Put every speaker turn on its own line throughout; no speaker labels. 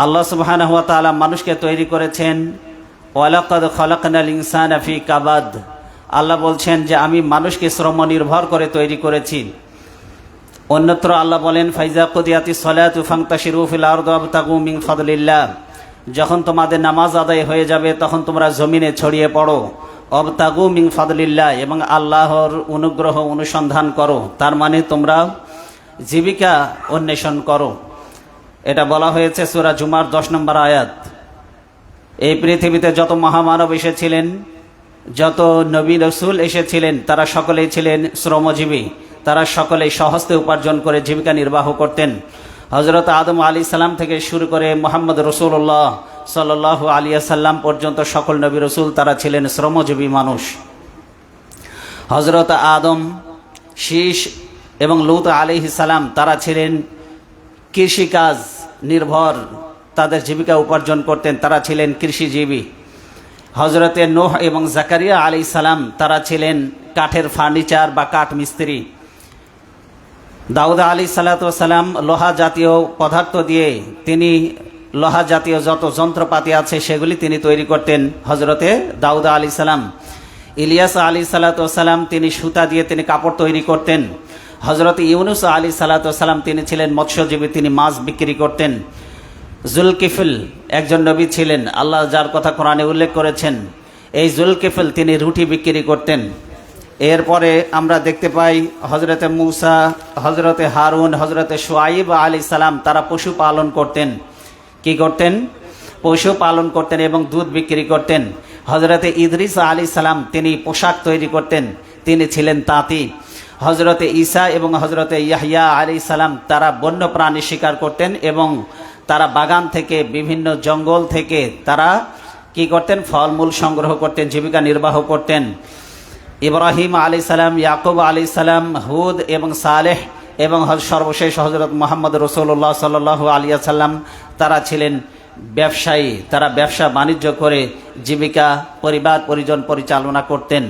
আল্লাহ সুবহানাহু ওয়া তাআলা মানুষকে তৈরি করেছেন, ওয়ালাকাদ খালাকনাল ইনসানা ফি কাবাদ। আল্লাহ বলছেন যে আমি মানুষকে শ্রম নির্ভর করে তৈরি করেছি। অন্যত্র আল্লাহ বলেন, ফাইজা কুদিয়াতিস সালাতু ফান্তাশিরু ফিল আরদি ওয়াবতাগু মিন ফাদলিল্লাহ। যখন তোমাদের নামাজ আদায় হয়ে যাবে তখন তোমরা জমিনে ছড়িয়ে পড়ো, ওয়াবতাগু মিন ফাদলিল্লাহ, এবং আল্লাহর অনুগ্রহ অনুসন্ধান করো, তার মানে তোমরা জীবিকা অন্বেষণ করো। এটা বলা হয়েছে সূরা জুমার 10 নম্বর আয়াত। এই পৃথিবীতে যত মহামানব এসেছিলেন, যত নবী রসুল এসেছিলেন, তারা সকলেই ছিলেন শ্রমজীবী। তারা সকলেই স্বহস্তে উপার্জন করে জীবিকা নির্বাহ করতেন। হযরত আদম আলাইহিস সালাম থেকে শুরু করে মুহাম্মদ রাসূলুল্লাহ সাল্লাল্লাহু আলাইহি ওয়াসাল্লাম পর্যন্ত সকল নবী রসুল তারা ছিলেন শ্রমজীবী মানুষ। হযরত আদম, শীস এবং লূত আলাইহিস সালাম তারা ছিলেন কৃষিকাজ নির্ভর, তাদের জীবিকা উপার্জন করতেন, তারা ছিলেন কৃষিজীবী। হযরতে নূহ এবং জাকারিয়া আলাইহিস সালাম তারা ছিলেন কাঠের ফার্নিচার বা কাঠ মিস্ত্রি। দাউদ আলাইহিস সালাতু ওয়াস সালাম লোহা জাতীয় পদার্থ দিয়ে তিনি লোহা জাতীয় যত যন্ত্রপাতি আছে সেগুলি তিনি তৈরি করতেন, হযরতে দাউদ আলাইহিস সালাম। ইলিয়াস আলাইহিস সালাতু ওয়াস সালাম তিনি সুতা দিয়ে তিনি কাপড় তৈরি করতেন। হযরত ইউনুস আলাইহিস সালাতু ওয়াস সালাম তিনি ছিলেন মৎস্যজীবী, তিনি মাছ বিক্রি করতেন। জুলকিফল একজন নবী ছিলেন, আল্লাহ যার কথা কোরআনে উল্লেখ করেছেন। এই জুলকিফল তিনি রুটি বিক্রি করতেন। এরপরে আমরা দেখতে পাই হযরতে মূসা, হযরতে হারুন, হযরতে শুআইব আলাইহিস সালাম তারা পশু পালন করতেন। কি করতেন? পশু পালন করতেন এবং দুধ বিক্রি করতেন। হযরতে ইদ্রিস আলাইহিস সালাম তিনি পোশাক তৈরি করতেন, তিনি ছিলেন তাঁতি। হযরতে ঈসা এবং হযরতে ইয়াহইয়া আলাইহিস সালাম তারা বন্য প্রাণী শিকার করতেন এবং তারা বাগান থেকে, বিভিন্ন জঙ্গল থেকে তারা কি করতেন? ফলমূল সংগ্রহ করতেন, জীবিকা নির্বাহ করতেন। ইব্রাহিম আলাইহিস সালাম, ইয়াকুব আলাইহিস সালাম, হুদ এবং সালেহ এবং সর্বশেষ হযরত মুহাম্মদ রাসূলুল্লাহ সাল্লাল্লাহু আলাইহি ওয়াসাল্লাম তারা ছিলেন ব্যবসায়ী। তারা ব্যবসা বাণিজ্য করে জীবিকা, পরিবার পরিজন পরিচালনা করতেন।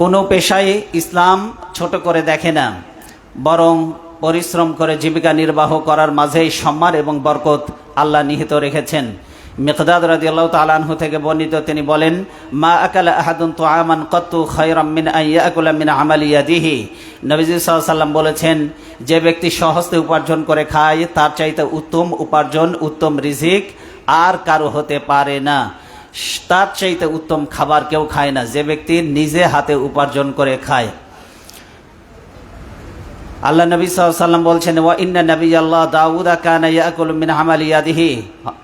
কোনো পেশায় ইসলাম ছোট করে দেখে না, বরং পরিশ্রম করে জীবিকা নির্বাহ করার মাঝেই সম্মান এবং বরকত আল্লাহ নিহিত রেখেছেন। মিকদাদ রাদিয়াল্লাহু তাআলা আনহু থেকে বর্ণিত, তিনি বলেন, মা আকালা আহাদুন তুআমান কাত্তু খায়রাম মিন আন ইয়াকুলা মিন আমালি ইয়াদিহি। নবীজি সাল্লাল্লাহু আলাইহি ওয়াসাল্লাম বলেছেন, যে ব্যক্তি সহজে উপার্জন করে খায় তার চাইতে উত্তম উপার্জন, উত্তম রিজিক আর কারো হতে পারে না। তার চাইতে উত্তম খাবার কেউ খায় না যে ব্যক্তি নিজে হাতে উপার্জন করে খায়। আল্লাহ নবী সাল্লাল্লাহু আলাইহি ওয়াসাল্লাম বলছেন, ওয়া ইন্না নাবিয়াল্লাহ দাউদা কানা ইয়াকুলু মিন আমালি ইয়াদিহি।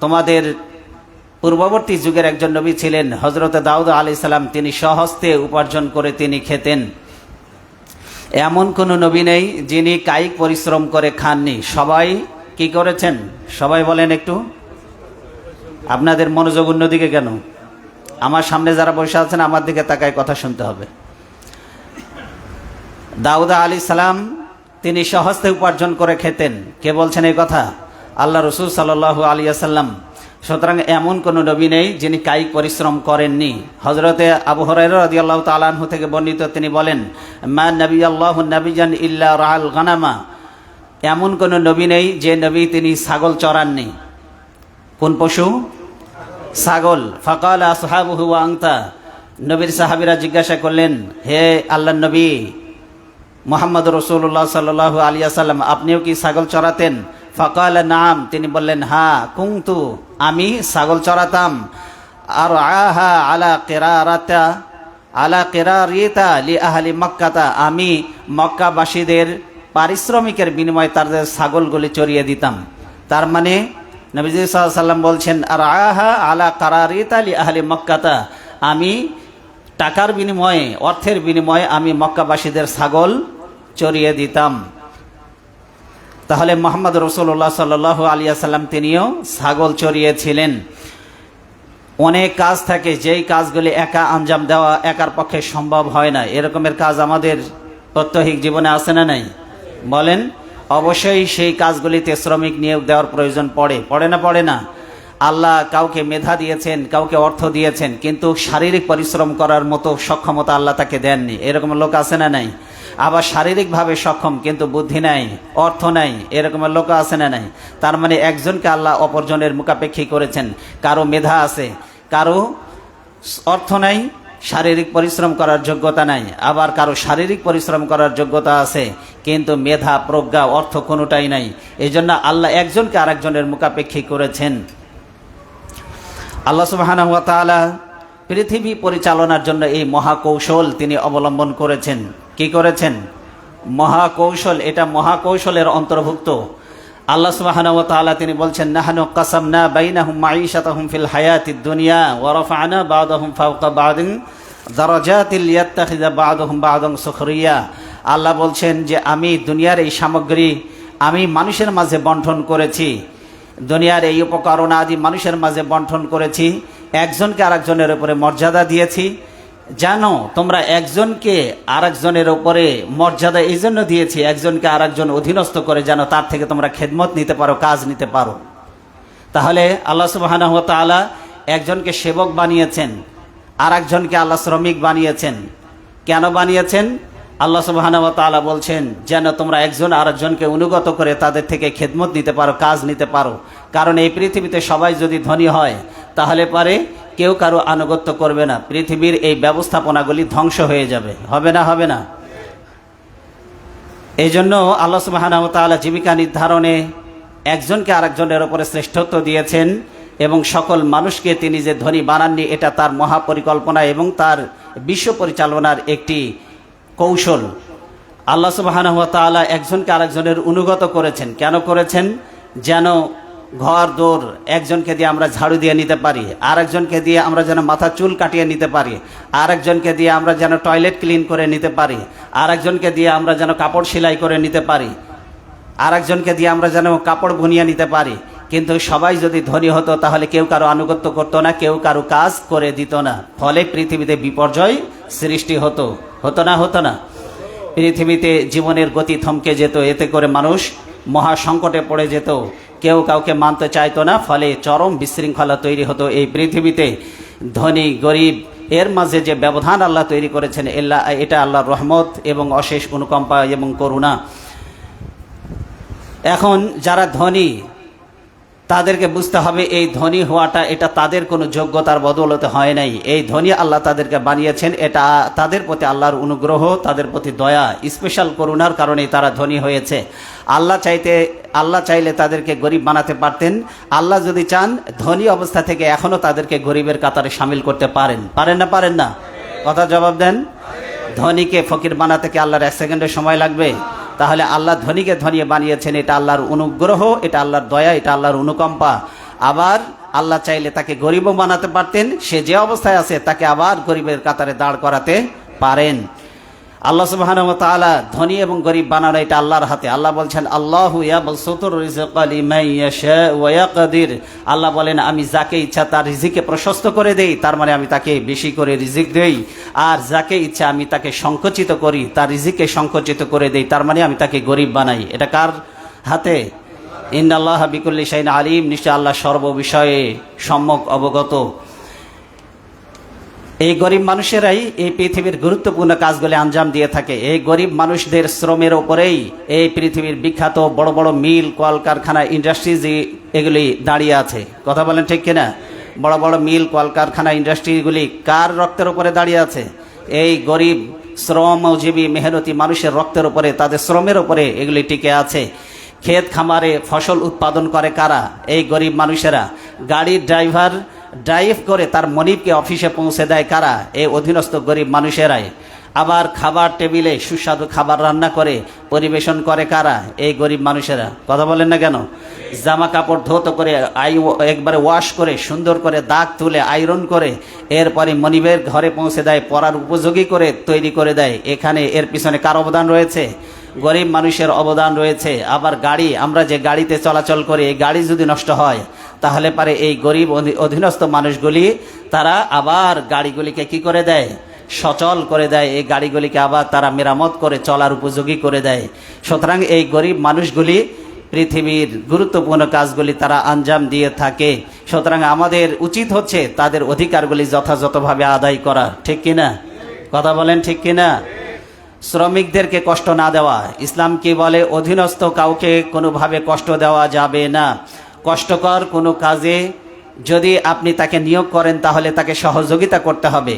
তোমাদের পূর্ববর্তী যুগের একজন নবী ছিলেন হযরত দাউদ আলাইহিস সালাম, তিনি স্বহস্তে উপার্জন করে তিনি খেতেন। এমন কোন নবী নেই যিনি কায়িক পরিশ্রম করে খাননি। সবাই কি করেছেন? সবাই বলেন একটু। আপনাদের মনোযোগ অন্যদিকে কেন? আমার সামনে যারা বসে আছেন আমার দিকে তাকায় কথা শুনতে হবে। দাউদ আলাইহিস সালাম তিনি স্বহস্তে উপার্জন করে খেতেন। কে বলছেন এই কথা? আল্লাহ রাসূল সাল্লাল্লাহু আলাইহি ওয়াসাল্লাম। সুতরাং এমন কোন নবী নেই যিনি কায়িক পরিশ্রম করেননি। হযরতে আবু হুরায়রা রাদিয়াল্লাহু তাআলা আনহু থেকে বর্ণিত, তিনি বলেন, মা নাবিয়াল্লাহু নাবিয়ান ইল্লা রাআল গানামা। এমন কোন নবী নেই যে নবী তিনি ছাগল চরাননি। কোন পশু? ছাগল। ফাকালা আসহাবুহু ওয়া আনতা। নবীর সাহাবীরা জিজ্ঞাসা করলেন, হে আল্লাহর নবী মুহাম্মদ রাসূলুল্লাহ সাল্লাল্লাহু আলাইহি ওয়াসাল্লাম, আপনিও কি ছাগল চরাতেন? ফাকালা নাম, তিনি বললেন, হ্যাঁ, কুনতু, আমি ছাগল চরাতাম। আর আহা আলা কিরারিতা লি আহলি মক্কাতা, আমি মক্কাবাসীদের পারিশ্রমিকের বিনিময়ে তাদের ছাগলগুলি চড়িয়ে দিতাম। তার মানে নবীজি সাল্লাল্লাহু আলাইহি ওয়াসাল্লাম বলছেন, আর আহা আলা কিরারিতা লি আহলি মক্কাতা, আমি টাকার বিনিময়ে, অর্থের বিনিময়ে আমি মক্কাবাসীদের ছাগল চড়িয়ে দিতাম। তাহলে মুহাম্মদ রাসূলুল্লাহ সাল্লাল্লাহু আলাইহি ওয়াসাল্লাম তিনিও ছাগল চড়িয়েছিলেন। অনেক কাজ থাকে যেই কাজগুলি একা আঞ্জাম দেওয়া একার পক্ষে সম্ভব হয় না। এরকমের কাজ আমাদের প্রত্যহিক জীবনে আছে না নাই? বলেন। অবশ্যই সেই কাজগুলিতে শ্রমিক নিয়োগ দেওয়ার প্রয়োজন পড়ে না? আল্লাহ কাউকে মেধা দিয়েছেন, কাউকে অর্থ দিয়েছেন, কিন্তু শারীরিক পরিশ্রম করার মতো সক্ষমতা আল্লাহ তাকে দেননি। এরকম লোক আছে না নাই? আবার শারীরিকভাবে সক্ষম কিন্তু বুদ্ধি নাই, অর্থ নাই, এরকমের লোক আছে না নাই? তার মানে একজনকে আল্লাহ অপরজনের মুখাপেক্ষী করেছেন। কারো মেধা আছে, কারো অর্থ নাই, শারীরিক পরিশ্রম করার যোগ্যতা নাই, আবার কারো শারীরিক পরিশ্রম করার যোগ্যতা আছে কিন্তু মেধা, প্রজ্ঞা, অর্থ কোনোটাই নাই। এই জন্য আল্লাহ একজনকে আরেকজনের মুখাপেক্ষী করেছেন। আল্লাহ সুবহানাহু ওয়া তাআলা পৃথিবী পরিচালনার জন্য এই মহাকৌশল তিনি অবলম্বন করেছেন। কি করেছেন? মহাকৌশল। এটা মহাকৌশলের অন্তর্ভুক্ত। আল্লাহ সুবহানাহু ওয়া তাআলা তিনি বলছেন, নাহনু কাসামনা বাইনাহুম মাঈশাতাহুম ফিল হায়াতিদ দুনিয়া ওয়া রাফা'না বা'দাহুম ফাওকা বা'দিন দারাজাতিল লিয়াত্তাখিযা বা'দুহুম বা'দান সুখরিয়া। আল্লাহ বলছেন যে আমি দুনিয়ার এই সামগ্রী আমি মানুষের মাঝে বন্টন করেছি, দুনিয়ার এই উপকরণ আদি মানুষের মাঝে বন্টন করেছি, একজনকে আরেকজনের উপরে মর্যাদা দিয়েছি। জানো তোমরা একজনকে আরেকজনের উপরে মর্যাদা এই জন্য দিয়েছি, একজনকে আরেকজন অধীনস্থ করে যেন তার থেকে তোমরা খেদমত নিতে পারো, কাজ নিতে পারো। তাহলে আল্লাহ সুবহানাহু ওয়া তাআলা একজনকে সেবক বানিয়েছেন, আরেকজনকে আল্লাহ শ্রমিক বানিয়েছেন। কেন বানিয়েছেন? আল্লাহ সুবহানাহু ওয়া তাআলা বলছেন যেন তোমরা একজন আরেকজনকে অনুগত করে তাদের থেকে খেদমত নিতে পারো, কাজ নিতে পারো। কারণ এই পৃথিবীতে সবাই যদি ধনী হয় তাহলে পারে কেউ কারো আনুগত্য করবে না, পৃথিবীর এই ব্যবস্থাপনাগুলি ধ্বংস হয়ে যাবে। হবে না? হবে না? এই জন্য আল্লাহ সুবহানাহু ওয়া তাআলা জীবিকা নির্ধারণে একজনকে আরেকজনের উপরে শ্রেষ্ঠত্ব দিয়েছেন এবং সকল মানুষকে তিনি যে ধনী বানাননি এটা তার মহাপরিকল্পনা এবং তার বিশ্ব পরিচালনার একটি কৌশল। আল্লাহ সুবহানাহু ওয়া তাআলা একজনকে আরেকজনের অনুগত করেছেন। কেন করেছেন? যেন ঘর দোর একজনকে দিয়ে আমরা ঝাড়ু দিয়ে নিতে পারি, আরেকজনকে দিয়ে আমরা যেন মাথা চুল কাটিয়ে নিতে পারি, আরেকজনকে দিয়ে আমরা যেন টয়লেট ক্লিন করে নিতে পারি, আরেকজনকে দিয়ে আমরা যেন কাপড় সেলাই করে নিতে পারি, আরেকজনকে দিয়ে আমরা যেন কাপড় বুনিয়ে নিতে পারি। কিন্তু সবাই যদি ধনী হতো তাহলে কেউ কারো আনুগত্য করতো না, কেউ কারো কাজ করে দিত না, ফলে পৃথিবীতে বিপর্যয় সৃষ্টি হতো। হতো না? হতো না? পৃথিবীতে জীবনের গতি থমকে যেত, এতে করে মানুষ মহা সংকটে পড়ে যেত, কেউ কাউকে মানতে চাইতো না, ফলে চরম বিশৃঙ্খলা তৈরি হতো এই পৃথিবীতে। ধনী গরিব এর মাঝে যে ব্যবধান আল্লাহ তৈরি করেছেন এটা আল্লাহর রহমত এবং অশেষ অনুকম্পা এবং করুণা। এখন যারা ধনী তাদেরকে বুঝতে হবে এই ধনী হওয়াটা এটা তাদের কোনো যোগ্যতার বদৌলতে হয় নাই। এই ধনী আল্লাহ তাদেরকে বানিয়েছেন, এটা তাদের প্রতি আল্লাহর অনুগ্রহ, তাদের প্রতি দয়া, স্পেশাল করুণার কারণেই তারা ধনী হয়েছে। আল্লাহ চাইলে তাদেরকে গরিব বানাতে পারতেন। আল্লাহ যদি চান ধনী অবস্থা থেকে এখনও তাদেরকে গরিবের কাতারে সামিল করতে পারেন। পারেন না? পারেন না? কথা জবাব দেন। ধনীকে ফকির বানাতে কি আল্লাহর 1 সেকেন্ডের সময় লাগবে? তাহলে আল্লাহ ধনীকে ধনী বানিয়েছেন, এটা আল্লাহর অনুগ্রহ, এটা আল্লাহর দয়া, এটা আল্লাহর অনুকম্পা। আবার আল্লাহ চাইলে তাকে গরিবও বানাতে পারতেন, সে যে অবস্থায় আছে তাকে আবার গরিবের কাতারে দাঁড় করাতে পারেন। আল্লাহ সুবহানাহু ওয়া তাআলা ধনী এবং গরিব বানানো এটা আল্লাহর হাতে। আল্লাহ বলছেন আল্লাহু ইয়াবসুতুর রিজকা লিমান ইয়াশা ওয়া ইয়াকদির। আল্লাহ বলেন আমি যাকে ইচ্ছা তার রিজিকে প্রশস্ত করে দেই, তার মানে আমি তাকে বেশি করে রিজিক দেই। আর যাকে ইচ্ছা আমি তাকে সংকুচিত করি, তার রিজিকে সংকুচিত করে দেই, তার মানে আমি তাকে গরিব বানাই। এটা কার হাতে? ইন্নাল্লাহা বিকুল্লি শাইইন আলিম। নিশ্চয় আল্লাহ সর্ববিষয়ে সম্যক অবগত। এই গরিব মানুষেরাই এই পৃথিবীর গুরুত্বপূর্ণ কাজগুলি আঞ্জাম দিয়ে থাকে। এই গরিব মানুষদের শ্রমের ওপরেই এই পৃথিবীর বিখ্যাত বড় বড় মিল, কলকারখানা, ইন্ডাস্ট্রিজ এগুলি দাঁড়িয়ে আছে। কথা বলেন ঠিক কিনা? বড় বড় মিল, কলকারখানা, ইন্ডাস্ট্রিগুলি কার রক্তের উপরে দাঁড়িয়ে আছে? এই গরিব শ্রমজীবী মেহনতি মানুষের রক্তের উপরে, তাদের শ্রমের উপরে এগুলি টিকে আছে। ক্ষেত খামারে ফসল উৎপাদন করে কারা? এই গরিব মানুষেরা। গাড়ির ড্রাইভার ড্রাইভ করে তার মনিবকে অফিসে পৌঁছে দেয় কারা? এই অধীনস্থ গরিব মানুষেরাই। আবার খাবার টেবিলে সুস্বাদু খাবার রান্না করে পরিবেশন করে কারা? এই গরিব মানুষেরা। কথা বলেন না কেন? জামা কাপড় ধৌত করে একবারে ওয়াশ করে সুন্দর করে দাগ তুলে আয়রন করে এরপরে মনিবের ঘরে পৌঁছে দেয়, পরার উপযোগী করে তৈরি করে দেয়। এখানে এর পিছনে কার অবদান রয়েছে? গরিব মানুষের অবদান রয়েছে। আবার গাড়ি, আমরা যে গাড়িতে চলাচল করি, এই গাড়ি যদি নষ্ট হয় তাহলে পারে এই গরিব অধীনস্থ মানুষগুলি তারা আবার গাড়িগুলিকে কি করে দেয়? সচল করে দেয়। এই গাড়িগুলিকে আবার তারা মেরামত করে চলার উপযোগী করে দেয়। সুতরাং এই গরিব মানুষগুলি পৃথিবীর গুরুত্বপূর্ণ কাজগুলি তারা আঞ্জাম দিয়ে থাকে। সুতরাং আমাদের উচিত হচ্ছে তাদের অধিকারগুলি যথাযথভাবে আদায় করা। ঠিক কিনা? কথা বলেন ঠিক কিনা? শ্রমিকদেরকে কষ্ট না দেওয়া। ইসলাম কি বলে? অধীনস্থ কাউকে কোনোভাবে কষ্ট দেওয়া যাবে না। কষ্টকর কোনো কাজে যদি আপনি তাকে নিয়োগ করেন তাহলে তাকে সহযোগিতা করতে হবে।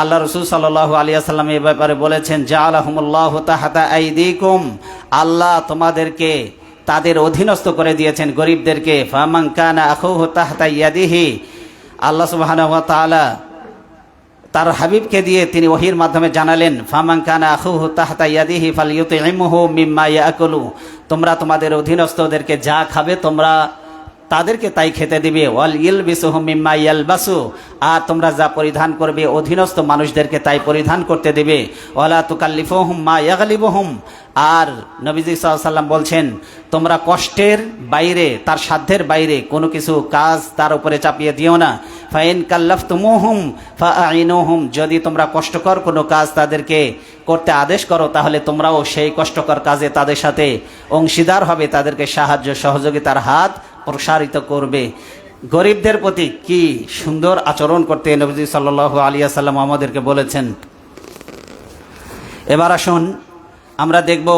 আল্লাহ রসুল সাল্লাল্লাহু আলাইহি ওয়াসাল্লাম এই ব্যাপারে বলেছেন, জাআলাহুমুল্লাহু তাহতা আইদিকুম, আল্লাহ তোমাদেরকে তাদের অধীনস্থ করে দিয়েছেন, গরিবদেরকে। ফামান কানা আখুহু তাহতা ইয়াদিহি, আল্লাহ সুবহানাহু ওয়া তাআলা তার হাবিবকে দিয়ে তিনি ওহির মাধ্যমে জানালেন, ফামান কানা আখুহু তাহতা ইয়াদিহি ফালইউতিইমহু মিম্মা ইয়াকুলু, তোমরা তোমাদের অধীনস্থদেরকে যা খাবে তোমরা তাদেরকে তাই খেতে দিবে। ওয়াল ইলবিসুহুম মিম্মা ইয়ালবাসু, আর তোমরা যা পরিধান করবে অধীনস্থ মানুষদেরকে তাই পরিধান করতে দেবে। ওয়ালা তুকাল্লিফুহুম মা ইয়াগলিবুহুম, আর নবীজি সাল্লাল্লাহু আলাইহি ওয়াসাল্লাম বলছেন, তোমরা কষ্টের বাইরে, তার সাধ্যের বাইরে কোনো কিছু কাজ তার উপরে চাপিয়ে দিও না। ফাইন কাল্লাফতুমুহুম ফাআইনুহুম, যদি তোমরা কষ্টকর কোনো কাজ তাদেরকে করতে আদেশ করো তাহলে তোমরাও সেই কষ্টকর কাজে তাদের সাথে অংশীদার হবে, তাদেরকে সাহায্য সহযোগিতার হাত প্রসারিত করবে। গরিবদের প্রতি কি সুন্দর আচরণ করতে নবীজি সাল্লাল্লাহু আলাইহি ওয়াসাল্লাম আমাদেরকে বলেছেন। এবার আসুন আমরা দেখব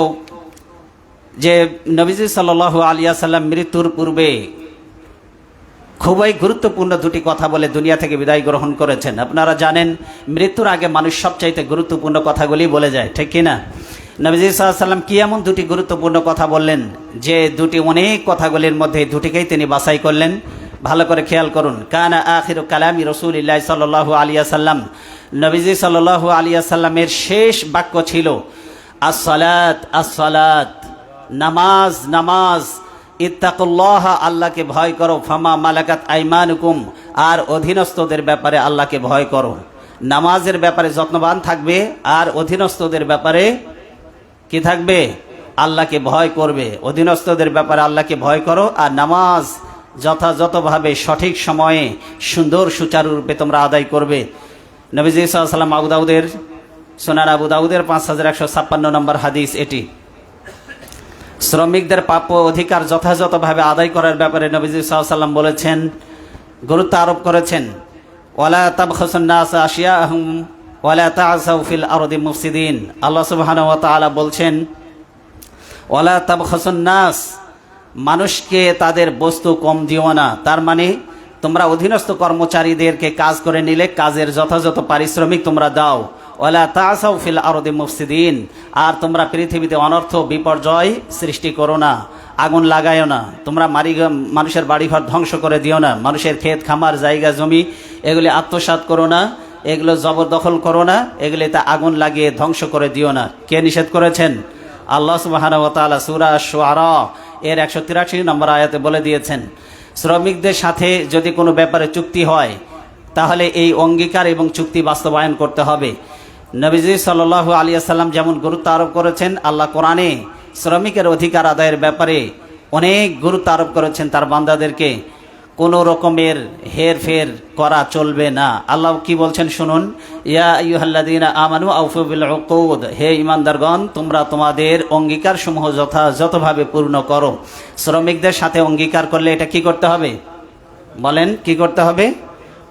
যে নবীজি সাল্লাল্লাহু আলাইহি ওয়াসাল্লাম মৃত্যুর পূর্বে খুবই গুরুত্বপূর্ণ দুটি কথা বলে দুনিয়া থেকে বিদায় গ্রহণ করেছেন। আপনারা জানেন মৃত্যুর আগে মানুষ সবচাইতে গুরুত্বপূর্ণ কথাগুলি বলে যায়, ঠিক কিনা? নবীজি সাল্লাল্লাহু আলাইহি ওয়াসাল্লাম কি এমন দুটি গুরুত্বপূর্ণ কথা বললেন যে দুটি অনেক কথাগুলির মধ্যে দুটিকেই তিনি বাছাই করলেন? ভালো করে খেয়াল করুন। কানা আখিরু কালামি রাসূলিল্লাহ সাল্লাল্লাহু আলাইহি ওয়াসাল্লাম, নবীজি সাল্লাল্লাহু আলাইহি ওয়াসাল্লামের শেষ বাক্য ছিল আসসালাত আসসালাত, নামাজ নামাজ, ইত্তাকুল্লাহ, আল্লাহকে ভয় করো, ফামা মালাকাত আইমানুকুম, আর অধীনস্থদের ব্যাপারে আল্লাহকে ভয় করো। নামাজের ব্যাপারে যত্নবান থাকবে আর অধীনস্থদের ব্যাপারে কি থাকবে? আল্লাহকে ভয় করবে। অধীনস্থদের ব্যাপারে আল্লাহকে ভয় করো আর নামাজ যথাযথভাবে সঠিক সময়ে সুন্দর সুচারুরূপে তোমরা আদায় করবে। নবীজি সাল্লাল্লাহু আলাইহি ওয়াসাল্লাম আবু দাউদের, সুনান আবু দাউদের 5156 নম্বর হাদিস এটি। শ্রমিকদের প্রাপ্য অধিকার যথাযথভাবে আদায় করার ব্যাপারে নবীজি সাল্লাল্লাহু আলাইহি ওয়াসাল্লাম বলেছেন, গুরুত্ব আরোপ করেছেন। ওয়ালা তাবখাসুন নাস আশিয়াহুম ওয়ালা তা'সাউ ফিল আরদি মুফসিদিন, আল্লাহ সুবহানাহু ওয়া তাআলা বলছেন, ওয়ালা তাবখাসুন নাস, মানুষকে তাদের বস্তু কম দিও না। তার মানে তোমরা অধীনস্থ কর্মচারীদেরকে কাজ করে নিলে কাজের যথাযথ পারিশ্রমিক তোমরা দাও। ওয়ালা তা'সাউ ফিল আরদি মুফসিদিন, আর তোমরা পৃথিবীতে অনর্থ বিপর্যয় সৃষ্টি করো না, আগুন লাগায়ও না, তোমরা মানুষের বাড়িঘর ধ্বংস করে দিও না, মানুষের ক্ষেত খামার জায়গা জমি এগুলি আত্মসাৎ করো না, এগুলো জবরদখল করো না, এগুলিতে আগুন লাগিয়ে ধ্বংস করে দিও না। কে নিষেধ করেছেন? আল্লাহ সুবহানাহু ওয়া তাআলা সূরা আশ-শুআরা এর 183 নম্বর আয়াতে বলে দিয়েছেন, শ্রমিকদের সাথে যদি কোনো ব্যাপারে চুক্তি হয় তাহলে এই অঙ্গীকার এবং চুক্তি বাস্তবায়ন করতে হবে। নবীজি সাল্লাল্লাহু আলাইহি ওয়াসাল্লাম যেমন গুরুত্ব আরোপ করেছেন, আল্লাহ কোরআনে শ্রমিকের অধিকার আদায়ের ব্যাপারে অনেক গুরুত্ব আরোপ করেছেন তার বান্দাদেরকে। কোনো রকমের হেরফের করা চলবে না। আল্লাহ কি বলছেন শুনুন, ইয়া আইয়ুহাল্লাযীনা আমানু আউফু বিল উকুদ, হে ঈমানদারগণ তোমরা তোমাদের অঙ্গীকার সমূহ যথাযথভাবে পূর্ণ করো। শ্রমিকদের সাথে অঙ্গীকার করলে এটা কি করতে হবে? বলেন কি করতে হবে?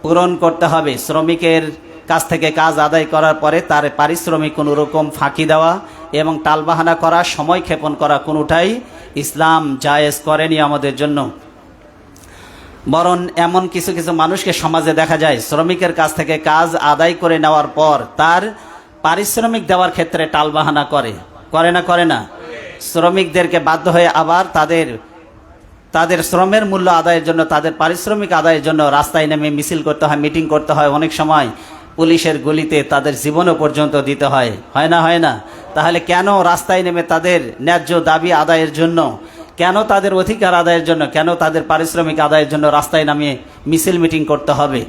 পূরণ করতে হবে। শ্রমিকের কাছ থেকে কাজ আদায় করার পরে তার পারিশ্রমিক কোনো রকম ফাঁকি দেওয়া এবং টালবাহানা করা, সময় ক্ষেপণ করা কোনোটাই ইসলাম জায়েজ করেনি আমাদের জন্য। বরং এমন কিছু কিছু মানুষকে সমাজে দেখা যায় শ্রমিকের কাছ থেকে কাজ আদায় করে নেওয়ার পর তার পারিশ্রমিক দেওয়ার ক্ষেত্রে টালবাহানা করে না করে না? শ্রমিকদেরকে বাধ্য হয়ে আবার তাদের শ্রমের মূল্য আদায়ের জন্য, তাদের পারিশ্রমিক আদায়ের জন্য রাস্তায় নেমে মিছিল করতে হয়, মিটিং করতে হয়, অনেক সময় পুলিশের গুলিতে তাদের জীবনও পর্যন্ত দিতে হয়, হয় না? তাহলে কেন রাস্তায় নেমে তাদের ন্যায্য দাবি আদায়ের জন্য, কেন তাদের অধিকার আদায়ের জন্য, কেন তাদের পারিশ্রমিক আদায়ের জন্য রাস্তায় নামিয়ে মিছিল মিটিং করতে হবে?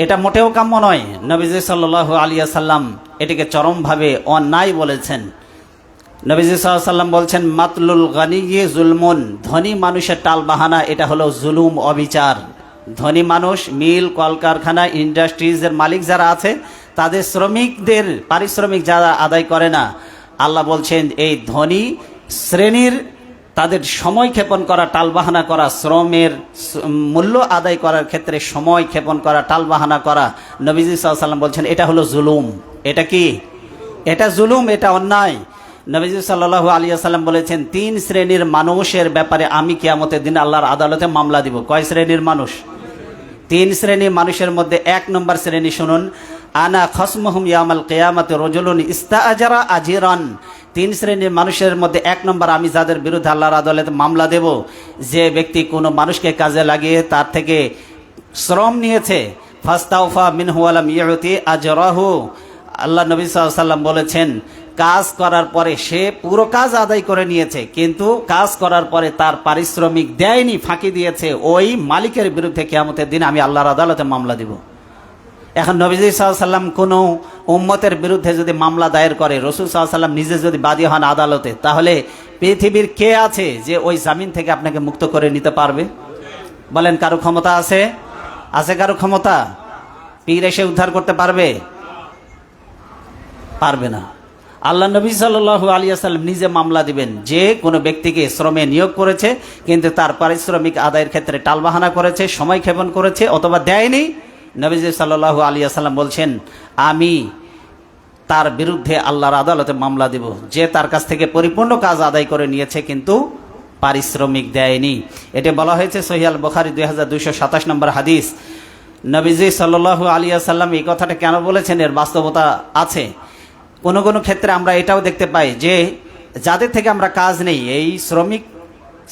এটা মোটেও কাম্য নয়। নবীজি সাল্লাল্লাহু আলাইহি ওয়াসাল্লাম এটিকে চরমভাবে অন্যায় বলেছেন। নবীজি সাল্লাল্লাহু আলাইহি ওয়াসাল্লাম বলছেন, মাতলুল গানিয়্যি জুলমুন, ধনী মানুষের টালবাহানা এটা হলো জুলুম, অবিচার। ধনী মানুষ, মিল কলকারখানা ইন্ডাস্ট্রিজের মালিক যারা আছে তাদের শ্রমিকদের পারিশ্রমিক যারা আদায় করে না, আল্লাহ বলছেন এই ধনী শ্রেণীর তাদের সময় ক্ষেপণ করা, টালবাহানা করা, শ্রমের মূল্য আদায় করার ক্ষেত্রে সময় ক্ষেপণ করা, টালবাহানা করা, নবীজি সাল্লাল্লাহু আলাইহি ওয়াসাল্লাম বলছেন এটা হলো জুলুম। এটা কি? এটা জুলুম, এটা অন্যায়। নবীজি সাল্লাল্লাহু আলাইহি ওয়াসাল্লাম বলেছেন 3 শ্রেণীর মানুষের ব্যাপারে আমি কিয়ামতের দিন আল্লাহর আদালতে মামলা দিব। কয় শ্রেণীর মানুষ? 3 শ্রেণীর মানুষের মধ্যে 1 নম্বর শ্রেণী শুনুন, আনা খসমুহুম ইয়াউমাল কিয়ামাতি রাজুলুন ইস্তাআজারা আজিরান। 3 শ্রেণীর মানুষের মধ্যে 1 নম্বর আমি যাদের বিরুদ্ধে আল্লাহর আদালতে মামলা দেব, যে ব্যক্তি কোনো মানুষকে কাজে লাগিয়ে তার থেকে শ্রম নিয়েছে, ফাস্তাওফা মিনহু ওয়া লাম ইউতি আজরাহু। আল্লাহ নবী সাল্লাল্লাহু আলাইহি ওয়াসাল্লাম বলেছেন কাজ করার পরে সে পুরো কাজ আদায় করে নিয়েছে, কিন্তু কাজ করার পরে তার পারিশ্রমিক দেয়নি, ফাঁকি দিয়েছে, ওই মালিকের বিরুদ্ধে কিয়ামতের দিন আমি আল্লাহর আদালতে মামলা দিব। এখন নবীজি সাল্লাল্লাহু আলাইহি ওয়াসাল্লাম কোনো উম্মতের বিরুদ্ধে যদি মামলা দায়ের করে, রাসূল সাল্লাল্লাহু আলাইহি ওয়াসাল্লাম নিজে যদি বাদী হন আদালতে, তাহলে পৃথিবীর কে আছে যে ওই জামিন থেকে আপনাকে মুক্ত করে নিতে পারবে? বলেন, কারো ক্ষমতা আছে? আছে কারো ক্ষমতা? পীর এসে উদ্ধার করতে পারবে? পারবে না। আল্লাহ নবী সাল্লাল্লাহু আলাইহি ওয়াসাল্লাম নিজে মামলা দিবেন যে কোনো ব্যক্তিকে শ্রমে নিয়োগ করেছে কিন্তু তার পারিশ্রমিক আদায়ের ক্ষেত্রে টালবাহানা করেছে, সময় ক্ষেপণ করেছে অথবা দেয়নি। নবীজি সাল্লাল্লাহু আলাইহি ওয়াসাল্লাম বলছেন আমি তার বিরুদ্ধে আল্লাহর আদালতে মামলা দেব, যে তার কাছ থেকে পরিপূর্ণ কাজ আদায় করে নিয়েছে কিন্তু পারিশ্রমিক দেয়নি। এটা বলা হয়েছে সহিহ আল বুখারী 2227 নম্বর হাদিস। নবীজি সাল্লাল্লাহু আলাইহি ওয়াসাল্লাম এই কথাটা কেন বলেছেন এর বাস্তবতা আছে। কোনো কোনো ক্ষেত্রে আমরা এটাও দেখতে পাই যে যাদের থেকে আমরা কাজ নেই, এই শ্রমিক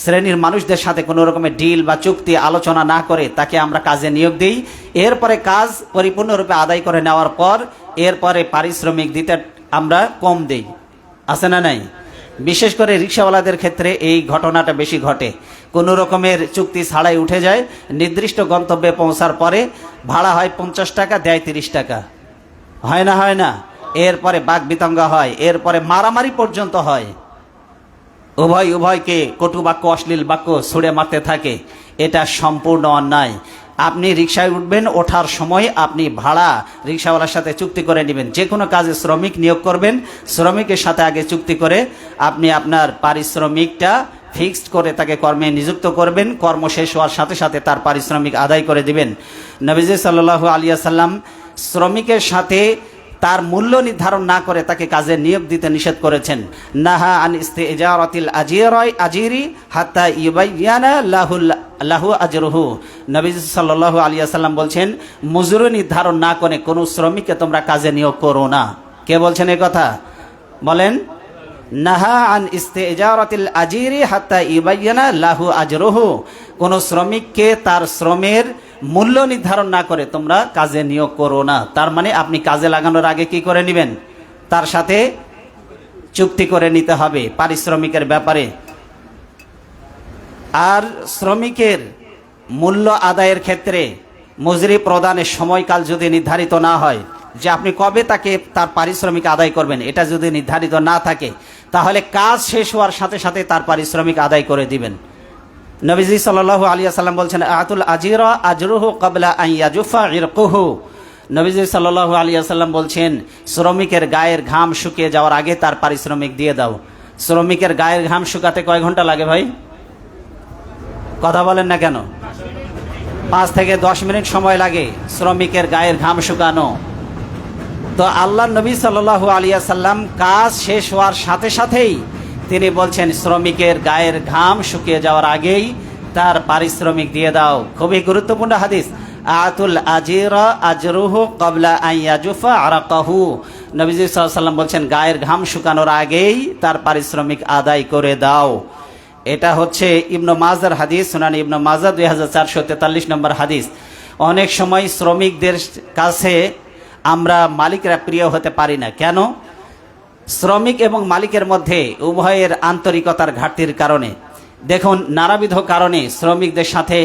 শ্রেণীর মানুষদের সাথে কোনো রকমের ডিল বা চুক্তি আলোচনা না করে তাকে আমরা কাজে নিয়োগ দিই, এরপরে কাজ পরিপূর্ণরূপে আদায় করে নেওয়ার পর এরপরে পারিশ্রমিক দিতে আমরা কম দেই। আছে না নাই? বিশেষ করে রিক্সাওয়ালাদের ক্ষেত্রে এই ঘটনাটা বেশি ঘটে। কোনো রকমের চুক্তি ছাড়াই উঠে যায়, নির্দিষ্ট গন্তব্যে পৌঁছার পরে ভাড়া হয় 50 টাকা, দেয় 30 টাকা। হয় না? হয় না? এরপরে বাক বিতঙ্গা হয়, এরপরে মারামারি পর্যন্ত হয়, উভয়কে কটু বাক্য অশ্লীল বাক্য ছুড়ে মারতে থাকে। এটা সম্পূর্ণ অন্যায়। আপনি রিক্সায় উঠবেন, ওঠার সময় আপনি ভাড়া রিক্সাওয়ালার সাথে চুক্তি করে নেবেন। যে কোনো কাজে শ্রমিক নিয়োগ করবেন, শ্রমিকের সাথে আগে চুক্তি করে আপনি আপনার পারিশ্রমিকটা ফিক্সড করে তাকে কর্মে নিযুক্ত করবেন। কর্ম শেষ হওয়ার সাথে সাথে তার পারিশ্রমিক আদায় করে দিবেন। নবীজি সাল্লাল্লাহু আলাইহি ওয়াসাল্লাম শ্রমিকের সাথে তার মূল্য নির্ধারণ না করে তাকে কাজে নিয়োগ দিতে নিষেধ করেছেন। নাহা আন ইস্তিজারাতিল আজিরি হাত্তা ইউবাইয়ানা লাহু আজরুহু। নবী সাল্লাল্লাহু আলাইহি ওয়াসাল্লাম বলছেন মজুরি নির্ধারণ না করে কোনো শ্রমিককে তোমরা কাজে নিয়োগ করো না। কে বলছেন এই কথা? বলেন, নাহা আন ইস্তিজারাতিল আজিরি হাত্তা ইউবাইয়ানা লাহু আজরুহু। কোনো শ্রমিককে তার শ্রমের মূল্য নির্ধারণ না করে তোমরা কাজে নিয়োগ করো না। তার মানে আপনি কাজে লাগানোর আগে কি করে নেবেন? তার সাথে চুক্তি করে নিতে হবে পারিশ্রমিকের ব্যাপারে। আর শ্রমিকের মূল্য আদায়ের ক্ষেত্রে মজুরি প্রদানের সময়কাল যদি নির্ধারিত না হয়, যে আপনি কবে তাকে তার পারিশ্রমিক আদায় করবেন, এটা যদি নির্ধারিত না থাকে তাহলে কাজ শেষ হওয়ার সাথে সাথে তার পারিশ্রমিক আদায় করে দিবেন। নবীজি সাল্লাল্লাহু আলাইহি ওয়াসাল্লাম বলছেন আতুল আজিরা আজরুহু ক্বাবলা আন ইয়াজুফা ইরকুহু। নবীজি সাল্লাল্লাহু আলাইহি ওয়াসাল্লাম বলছেন শ্রমিকের গায়ের ঘাম শুকিয়ে যাওয়ার আগে তার পারিশ্রমিক দিয়ে দাও। শ্রমিকের গায়ের ঘাম শুকাতে কয় ঘন্টা লাগে ভাই? কথা বলেন না কেন? 5 থেকে 10 মিনিট সময় লাগে শ্রমিকের গায়ের ঘাম শুকানো। তো আল্লাহ নবী সাল্লাল্লাহু আলাইহি ওয়াসাল্লাম কাজ শেষ হওয়ার সাথে সাথেই তিনি বলছেন শ্রমিকের গায়ের ঘাম শুকিয়ে যাওয়ার আগেই তার পারিশ্রমিক দিয়ে দাও। খুবই গুরুত্বপূর্ণ হাদিস। আতুল আজিরা আজরুহু ক্বাবলা আন ইয়াজুফা আরাকাহু। নবীজি সাল্লাল্লাহু আলাইহি ওয়াসাল্লাম বলছেন গায়ের ঘাম শুকানোর আগেই তার পারিশ্রমিক আদায় করে দাও। এটা হচ্ছে ইবনে মাজার হাদিস, সুনান ইবনে মাজাহ 2443 নম্বর হাদিস। অনেক সময় শ্রমিকদের কাছে আমরা মালিকরা প্রিয় হতে পারি না। কেন? শ্রমিক এবং মালিকের মধ্যে উভয়ের আন্তরিকতার ঘাটতির কারণে। দেখুন, নানাবিধ কারণে শ্রমিকদের সাথে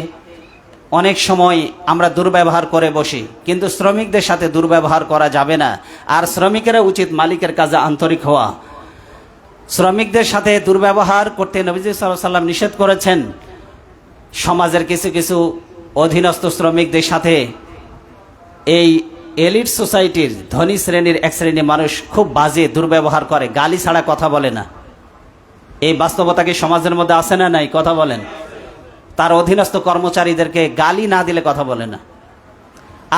অনেক সময় আমরা দুর্ব্যবহার করে বসি, কিন্তু শ্রমিকদের সাথে দুর্ব্যবহার করা যাবে না। আর শ্রমিকেরা উচিত মালিকের কাজে আন্তরিক হওয়া। শ্রমিকদের সাথে দুর্ব্যবহার করতে নবীজি সাল্লাল্লাহু আলাইহি ওয়াসাল্লাম নিষেধ করেছেন। সমাজের কিছু কিছু অধীনস্থ শ্রমিকদের সাথে এই এলিট সোসাইটির ধনী শ্রেণীর এক শ্রেণীর মানুষ খুব বাজে দুর্ব্যবহার করে, গালি ছাড়া কথা বলে না। এই বাস্তবতা কি সমাজের মধ্যে আছে না নাই? কথা বলেন। তার অধীনস্থ কর্মচারীদেরকে গালি না দিলে কথা বলে না।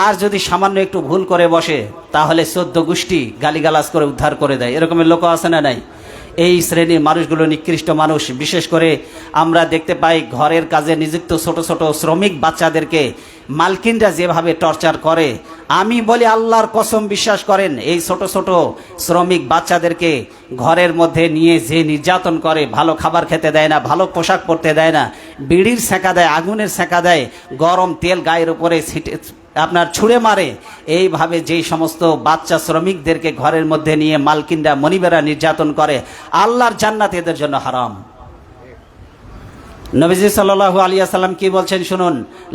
আর যদি সামান্য একটু ভুল করে বসে তাহলে 14 গোষ্ঠী গালিগালাজ করে উদ্ধার করে দেয়। এরকমের লোক আছে না নাই? এই শ্রেণীর মানুষগুলো নিকৃষ্ট মানুষ। বিশেষ করে আমরা দেখতে পাই ঘরের কাজে নিযুক্ত ছোট ছোট শ্রমিক বাচ্চাদেরকে মালকিনরা যেভাবে টর্চার করে, আমি বলি আল্লাহর কসম বিশ্বাস করেন, এই ছোট ছোট শ্রমিক বাচ্চাদেরকে ঘরের মধ্যে নিয়ে যে নির্যাতন করে, ভালো খাবার খেতে দেয় না, ভালো পোশাক পরতে দেয় না, বিড়ির সেঁকা দেয়, আগুনের সেঁকা দেয়, গরম তেল গায়ের উপরে আপনার ছুঁড়ে মারে, এইভাবে যেই সমস্ত বাচ্চা শ্রমিকদেরকে ঘরের মধ্যে নিয়ে মালকিনরা মনিবেরা নির্যাতন করে, আল্লাহর জান্নাত এদের জন্য হারাম। নবীজি সাল্লাল্লাহু আলাইহি ওয়াসাল্লাম কি বলছেন শুনুন,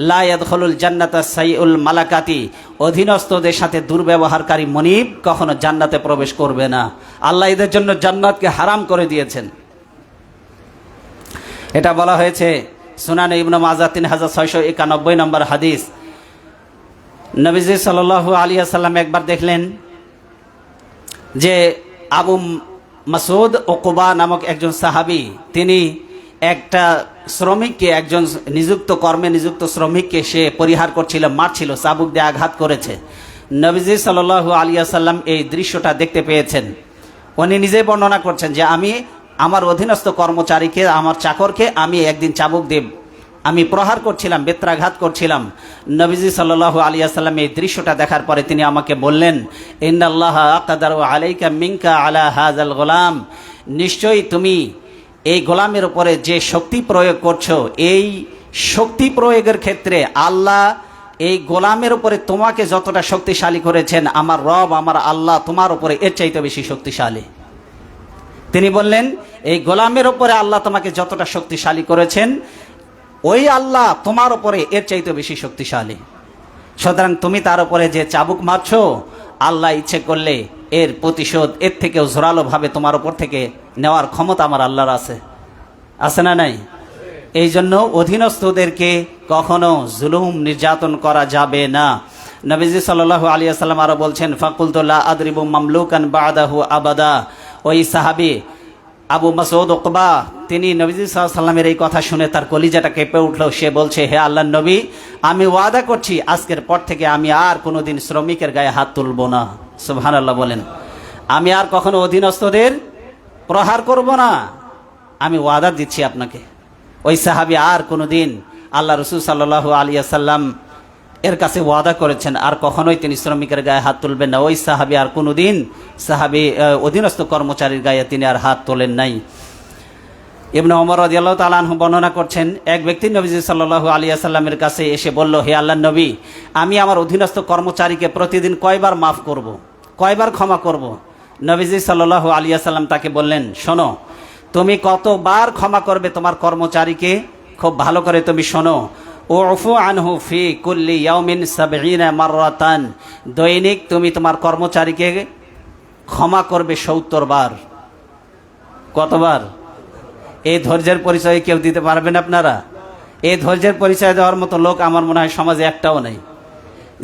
লা ইয়াদখুলুল জান্নাতা সাইউল মালাকাতি, অধীনস্থদের সাথে দুর্ব্যবহারকারী মনিব কখনো জান্নাতে প্রবেশ করবে না। আল্লাহ এদের জন্য জান্নাতকে হারাম করে দিয়েছেন। এটা বলা হয়েছে সুনানে ইবনে মাজাহ 3691 নম্বর হাদিস। নবীজি সাল্লাল্লাহু আলাইহি ওয়াসাল্লাম একবার দেখলেন যে আবু মাসউদ উকবা নামক একজন সাহাবী, তিনি একটা শ্রমিককে, একজন কর্মে নিযুক্ত শ্রমিককে সে পরিহার করছিল, মারছিল, চাবুক দিয়ে আঘাত করেছে। নবীজি সাল্লাল্লাহু আলাইহি ওয়াসাল্লাম এই দৃশ্যটা দেখতে পেয়েছেন। উনি নিজেই বর্ণনা করছেন যে আমি আমার অধীনস্থ কর্মচারীকে, আমার চাকরকে আমি একদিন চাবুক দিয়ে আমি প্রহার করছিলাম, বেত্রাঘাত করছিলাম। নবীজি সাল্লাল্লাহু আলাইহি ওয়াসাল্লাম এই দৃশ্যটা দেখার পরে তিনি আমাকে বললেন, ইন্নাল্লাহা আকাদারু আলাইকা মিনকা আলা হাযাল গোলাম, নিশ্চয়ই তুমি এই গোলামের উপরে যে শক্তি প্রয়োগ করছো, এই শক্তি প্রয়োগের ক্ষেত্রে আল্লাহ এই গোলামের উপরে তোমাকে যতটা শক্তিশালী করেছেন, আমার রব, আমার আল্লাহ তোমার উপরে এর চাইতে বেশি শক্তিশালী। তিনি বললেন, এই গোলামের উপরে আল্লাহ তোমাকে যতটা শক্তিশালী করেছেন, ওই আল্লাহ তোমার উপরে এর চাইতে বেশি শক্তিশালী। সুতরাং তুমি তার উপরে যে চাবুক মারছো, আল্লাহ ইচ্ছে করলে এর প্রতিশোধ এর থেকেও জোরালোভাবে তোমার উপর থেকে নেওয়ার ক্ষমতা আমার আল্লাহর আছে। আছে না নাই? এই জন্য অধীনস্থদেরকে কখনো জুলুম নির্যাতন করা যাবে না। নবীজি সাল্লাল্লাহু আলাইহি ওয়াসাল্লাম আরো বলছেন, ফাকুলতু লা আদরিবু মামলুকান বাদাহু আবাদা। ওই সাহাবী আবু মাসউদ উকবা, তিনি নবীজি সাল্লাল্লাহু আলাইহি ওয়াসাল্লামের এই কথা শুনে তার কলিজাটা কেঁপে উঠলো। সে বলছে, হে আল্লাহর নবী, আমি ওয়াদা করছি আজকের পর থেকে আমি আর কোনোদিন শ্রমিকের গায়ে হাত তুলব না। সুবহানাল্লাহ বলেন। আমি আর কখনো অধীনস্থদের প্রহার করব না, আমি ওয়াদা দিচ্ছি আপনাকে। ওই সাহাবী আর কোনোদিন, আল্লাহ রাসূল সাল্লাল্লাহু আলাইহি ওয়াসাল্লাম এর কাছে ওয়াদা করেছেন আর কখনোই তিনি শ্রমিকের গায়ে হাত তুলবেন না। ওই সাহাবী আর কোনোদিন অধীনস্থ কর্মচারীর গায়ে তিনি আর হাত তোলেন নাই। ইবনে ওমর রাদিয়াল্লাহু তাআলা আনহু বর্ণনা করছেন, এক ব্যক্তি নবীজি সাল্লাল্লাহু আলাইহি ওয়াসাল্লামের কাছে এসে বলল, হে আল্লাহর নবী, আমি আমার অধীনস্থ কর্মচারীকে প্রতিদিন কয়বার মাফ করব, কয়বার ক্ষমা করব? নবীজি সাল্লাল্লাহু আলাইহি ওয়াসাল্লাম তাকে বললেন, শোনো, তুমি কতবার ক্ষমা করবে তোমার কর্মচারীকে খুব ভালো করে তুমি শোনো। উফু আনহু ফি কুল্লি ইয়াউমিন 70 মাররাতান, দৈনিক তুমি তোমার কর্মচারীকে ক্ষমা করবে 70 বার। কতবার? এই ধৈর্যের পরিচয় কেউ দিতে পারবেন আপনারা? এই ধৈর্যের পরিচয় দেওয়ার মতো লোক আমার মনে হয় সমাজে একটাও নেই,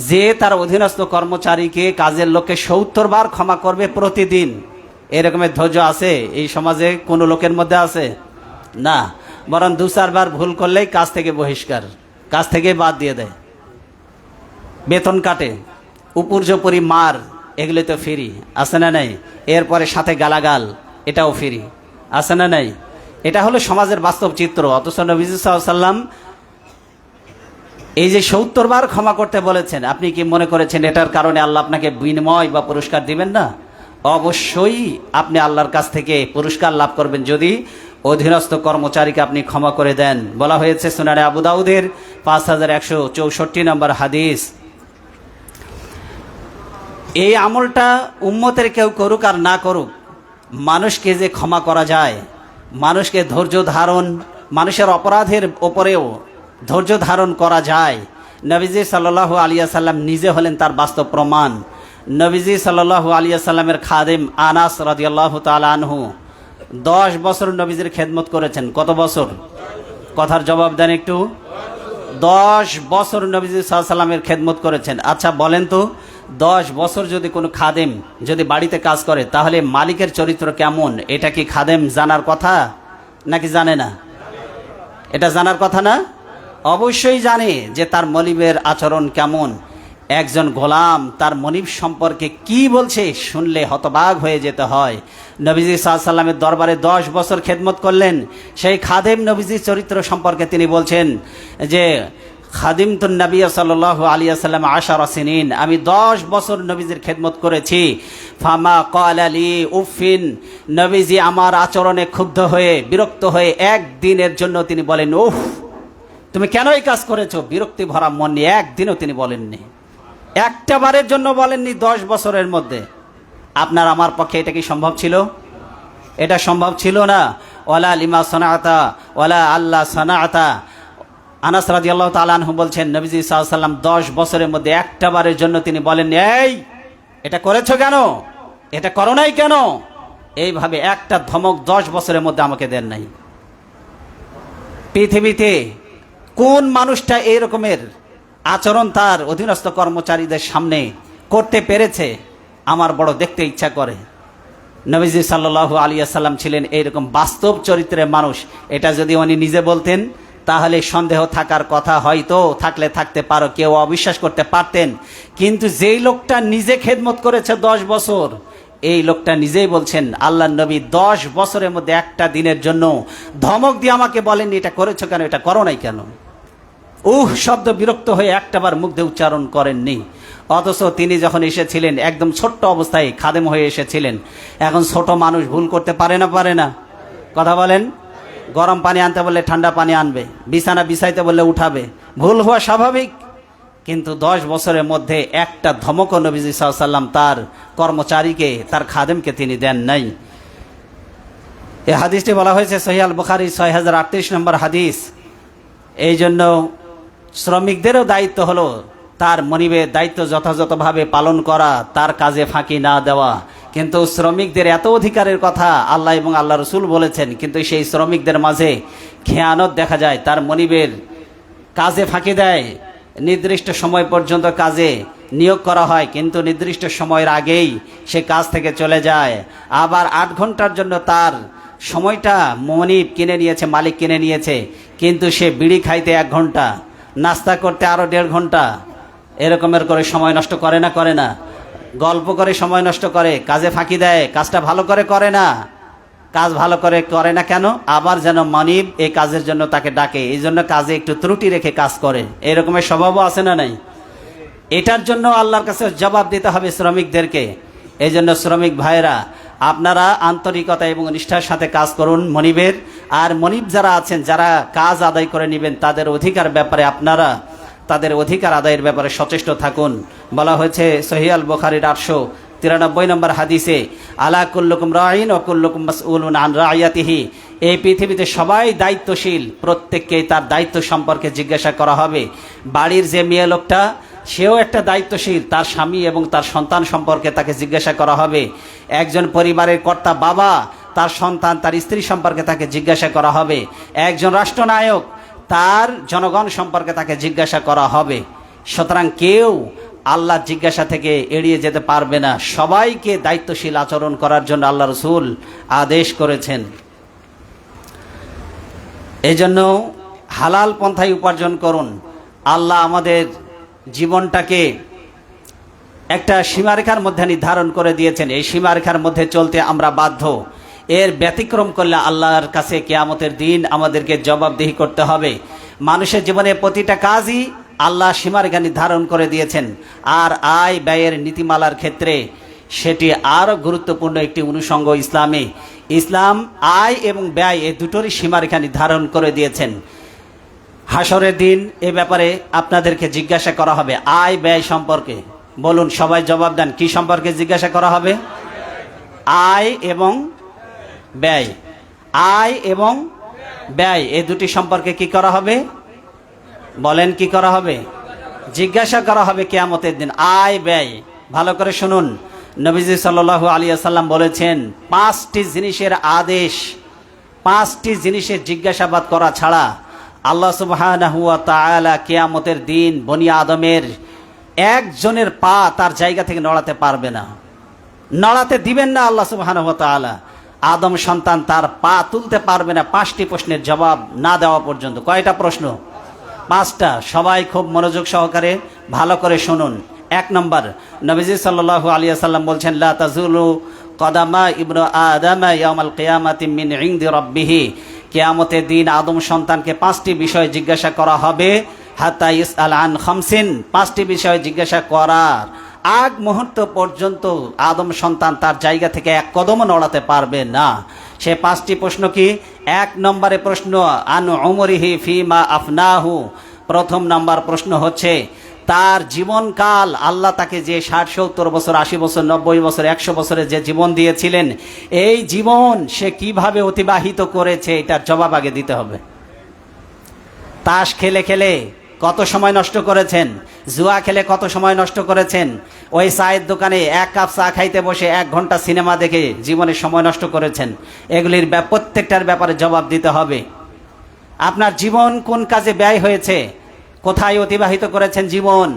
যে তার অধীনস্থ কর্মচারীকে, কাজের লোককে 70 বার ক্ষমা করবে প্রতিদিন। এরকমের ধৈর্য আছে এই সমাজে কোনো লোকের মধ্যে? আছে না। বরং 2-4 বার ভুল করলেই কাজ থেকে বহিষ্কার, কাজ থেকে বাদ দিয়ে দেয়, বেতন কাটে, উপর্যুপরি মার, এগুলো তো ফ্রি। আছে না নাই? এরপরে সাথে গালাগাল, এটাও ফ্রি। আছে না নাই? এটা হলো সমাজের বাস্তব চিত্র। অথচ নবীজি সাল্লাল্লাহু আলাইহি ওয়াসাল্লাম এই যে 70 বার ক্ষমা করতে বলেছেন, আপনি কি মনে করেছেন এটার কারণে আল্লাহ আপনাকে বিনিময় বা পুরস্কার দিবেন না? অবশ্যই আপনি আল্লাহর কাছ থেকে পুরস্কার লাভ করবেন যদি অধীনস্থ কর্মচারীকে আপনি ক্ষমা করে দেন। বলা হয়েছে সুনানে আবু দাউদের 5164 নম্বর হাদিস। এই আমলটা উম্মতের কেউ করুক আর না করুক, মানুষকে যে ক্ষমা করা যায়, মানুষকে ধৈর্য ধারণ, মানুষের অপরাধের ওপরেও ধৈর্য ধারণ করা যায়, নবীজি সাল্লাল্লাহু আলাইহি ওয়াসাল্লাম নিজে হলেন তার বাস্তব প্রমাণ। নবীজি সাল্লাল্লাহু আলাইহি ওয়াসাল্লামের খাদেম আনাস রাদিয়াল্লাহু তাআলা আনহু 10 বছর নবীজির খেদমত করেছেন। কত বছর? কথার জবাব দেন একটু। 10 বছর নবীজি সাল্লাল্লাহু আলাইহি ওয়াসাল্লামের খেদমত করেছেন। আচ্ছা বলেন তো, 10 বছর যদি কোনো খাদেম যদি বাড়িতে কাজ করে, তাহলে মালিকের চরিত্র কেমন এটা কি খাদেম জানার কথা নাকি জানে না? এটা জানার কথা না? অবশ্যই জানে যে তার মনিবের আচরণ কেমন। একজন গোলাম তার মনিব সম্পর্কে কি বলছে শুনলে হতবাক হয়ে যেতে হয়। নবীজি সাল্লাল্লাহু আলাইহি ওয়াসাল্লামের দরবারে 10 বছর খেদমত করলেন। সেই খাদেম নবীজির চরিত্র সম্পর্কে তিনি বলছেন যে খাদিমতুন নবী সাল্লাল্লাহু আলাইহি ওয়াসাল্লাম 10 সিনিন, আমি 10 বছর নবীজির খেদমত করেছি। ফামা ক্বালা লি উফিন, নবীজি আমার আচরণে ক্ষুব্ধ হয়ে বিরক্ত হয়ে একদিনের জন্য তিনি বলেন উফ, তুমি কেন এই কাজ করেছো, বিরক্তি ভরা মন নিয়ে একদিনও তিনি বলেননি, একটা বারের জন্য বলেননি 10 বছরের মধ্যে। আপনার আমার পক্ষে এটা কি সম্ভব ছিল? এটা সম্ভব ছিল না। ওয়ালা লিমা সানাআতা ওয়ালা আল্লাহ সানাআতা। আনাস রাদিয়াল্লাহু তাআলা আনহু বলছেন নবীজি সাল্লাল্লাহু আলাইহি ওয়াসাল্লাম 10 বছরের মধ্যে একটা বারের জন্য তিনি বলেন এই এটা করেছো কেন, এটা করো নাই কেন, এইভাবে একটা ধমক 10 বছরের মধ্যে আমাকে দেন নাই। পৃথিবীতে কোন মানুষটা এই রকমের আচরণ তার অধীনস্থ কর্মচারীদের সামনে করতে পেরেছে, আমার বড় দেখতে ইচ্ছা করে। নবীজি সাল্লাল্লাহু আলাইহি ওয়াসাল্লাম ছিলেন এইরকম বাস্তব চরিত্রের মানুষ। এটা যদি উনি নিজে বলতেন তাহলে সন্দেহ থাকার কথা, হয়তো থাকলে থাকতে পারো, কেউ অবিশ্বাস করতে পারতেন। কিন্তু যেই লোকটা নিজে খেদমত করেছে 10 বছর, এই লোকটা নিজেই বলছেন আল্লাহর নবী 10 বছরের মধ্যে একটা দিনের জন্য ধমক দিয়ে আমাকে বলেননি এটা করেছো কেন, এটা করো নাই কেন। শব্দ বিরক্ত হয়ে একটাবার মুখ দিয়ে উচ্চারণ করেননি। অথচ তিনি যখন এসেছিলেন একদম ছোট্ট অবস্থায় খাদেম হয়ে এসেছিলেন। এখন ছোট মানুষ ভুল করতে পারে না, পারে না? কথা বলেন। গরম পানি আনতে বললে ঠান্ডা পানি আনবে, বিছানা বিছাইতে বললে উঠাবে, ভুল হওয়া স্বাভাবিক। কিন্তু 10 বছরের মধ্যে একটা ধমকও নবীজি সাল্লাল্লাহু আলাইহি ওয়াসাল্লাম তার কর্মচারীকে, তার খাদেমকে তিনি দেন নাই। এই হাদিসটি বলা হয়েছে সহিহ আল বুখারী 6038 নম্বর হাদিস। এই জন্য শ্রমিকদেরও দায়িত্ব হলো তার মনিবের দায়িত্ব যথাযথভাবে পালন করা, তার কাজে ফাঁকি না দেওয়া। কিন্তু শ্রমিকদের এত অধিকারের কথা আল্লাহ এবং আল্লাহ রসুল বলেছেন, কিন্তু সেই শ্রমিকদের মাঝে খেয়ানত দেখা যায়। তার মনিবের কাজে ফাঁকি দেয়, নির্দিষ্ট সময় পর্যন্ত কাজে নিয়োগ করা হয়, কিন্তু নির্দিষ্ট সময়ের আগেই সে কাজ থেকে চলে যায়। আবার 8 ঘন্টার জন্য তার সময়টা মনিব কিনে নিয়েছে, মালিক কিনে নিয়েছে, কিন্তু সে বিড়ি খাইতে 1 ঘন্টা, নাস্তা করতে আরও 1.5 ঘন্টা, এরকমের করে সময় নষ্ট করে না, করে না? গল্প করে সময় নষ্ট করে, কাজে ফাঁকি দেয়, কাজটা ভালো করে করে না। কাজ ভালো করে করে না কেন? আবার যেন মনিব এই কাজের জন্য তাকে ডাকে, এই জন্য কাজে একটু ত্রুটি রেখে কাজ করে। এরকমের স্বভাবও আছে না নাই? এটার জন্য আল্লাহর কাছে জবাব দিতে হবে শ্রমিকদেরকে। এই জন্য শ্রমিক ভাইরা, আপনারা আন্তরিকতা এবং নিষ্ঠার সাথে কাজ করুন মনিবের। আর মনিব যারা আছেন, যারা কাজ আদায় করে নেবেন, তাদের অধিকার ব্যাপারে আপনারা তাদের অধিকার আদায়ের ব্যাপারে সচেষ্ট থাকুন। বলা হয়েছে সহিহ আল বুখারীর 893 নম্বর হাদিসে, আলা কুল্লুকুম রাঈন ওয়া কুল্লুকুম মাসউলুন আন রাইয়াতিহি। এই পৃথিবীতে সবাই দায়িত্বশীল, প্রত্যেককেই তার দায়িত্ব সম্পর্কে জিজ্ঞাসা করা হবে। বাড়ির যে মেয়ে লোকটা, সেও একটা দায়িত্বশীল, তার স্বামী এবং তার সন্তান সম্পর্কে তাকে জিজ্ঞাসা করা হবে। একজন পরিবারের কর্তা বাবা, তার সন্তান, তার স্ত্রী সম্পর্কে তাকে জিজ্ঞাসা করা হবে। একজন রাষ্ট্রনায়ক, তার জনগণ সম্পর্কে তাকে জিজ্ঞাসা করা হবে। সুতরাং কেউ আল্লাহর জিজ্ঞাসা থেকে এড়িয়ে যেতে পারবে না। সবাইকে দায়িত্বশীল আচরণ করার জন্য আল্লাহ রসুল আদেশ করেছেন। এই জন্য হালাল পন্থায় উপার্জন করুন। আল্লাহ আমাদের জীবনটাকে একটা সীমারেখার মধ্যে নির্ধারণ করে দিয়েছেন, এই সীমারেখার মধ্যে চলতে আমরা বাধ্য। এর ব্যতিক্রম করলে আল্লাহর কাছে কিয়ামতের দিন আমাদেরকে জবাবদিহি করতে হবে। মানুষের জীবনে প্রতিটা কাজই আল্লাহ সীমারেখা নির্ধারণ করে দিয়েছেন। আর আয় ব্যয়ের নীতিমালার ক্ষেত্রে সেটি আরও গুরুত্বপূর্ণ একটি অনুষঙ্গ ইসলামে। ইসলাম আয় এবং ব্যয় এই দুটোরই সীমারেখা নির্ধারণ করে দিয়েছেন। হাসরের দিন এ ব্যাপারে আপনাদেরকে জিজ্ঞাসা করা হবে আয় ব্যয় সম্পর্কে। বলুন, সবাই জবাব দেন, কি সম্পর্কে জিজ্ঞাসা করা হবে? আয় এবং ব্যয়। আয় এবং ব্যয় এই দুটি সম্পর্কে কি করা হবে? বলেন, কি করা হবে? জিজ্ঞাসা করা হবে কিয়ামতের দিন আয় ব্যয়। ভালো করে শুনুন, নবীজি সাল্লাল্লাহু আলাইহি ওয়াসাল্লাম বলেছেন 5টি জিনিসের আদেশ, 5টি জিনিসের জিজ্ঞাসাবাদ করা ছাড়া আল্লাহ সুবহানাহু ওয়া তাআলা কিয়ামতের দিন বনি আদমের একজনের পা তার জায়গা থেকে নড়াতে পারবে না, নড়াতে দিবেন না আল্লাহ সুবহানাহু ওয়া তাআলা। আদম সন্তান তার পা তুলতে পারবে না 5টি প্রশ্নের জবাব না দেওয়া পর্যন্ত। কয়টা প্রশ্ন? 5টা। সবাই খুব মনোযোগ সহকারে ভালো করে শুনুন। এক নম্বর, নবীজি সাল্লাল্লাহু আলাইহি ওয়াসাল্লাম বলছেন, লা তাজুলু কদামা ইবনু আদম ইয়াউমাল কিয়ামাতি মিন ইনদি রাব্বিহি, কিয়ামতের দিন আদম সন্তানকে 5টি বিষয় জিজ্ঞাসা করা হবে। হাত্তা ইসআল আন খামসিন, 5টি বিষয় জিজ্ঞাসা করার আগ মুহূর্ত পর্যন্ত আদম সন্তান তার জায়গা থেকে এক কদমও নড়াতে পারবে না। সে 5টি প্রশ্ন কি? 1 নম্বরে প্রশ্ন আন উমরিহি ফিমা আফনাহু, প্রথম নাম্বার প্রশ্ন হচ্ছে তার জীবনকাল, আল্লাহ তাকে যে 60-70 বছর, 80 বছর, 90 বছর, 100 বছরের যে জীবন দিয়েছিলেন, এই জীবন সে কিভাবে অতিবাহিত করেছে, এটার জবাব আগে দিতে হবে। তাস খেলে খেলে কত সময় নষ্ট করেছেন, জুয়া খেলে কত সময় নষ্ট করেছেন, ওই চায়ের দোকানে 1 কাপ চা খাইতে বসে 1 ঘন্টা সিনেমা দেখে জীবনে সময় নষ্ট করেছেন, এগুলির প্রত্যেকটার ব্যাপারে জবাব দিতে হবে। আপনার জীবন কোন কাজে ব্যয় হয়েছে, কোথায় অতিবাহিত করেছেন জীবন,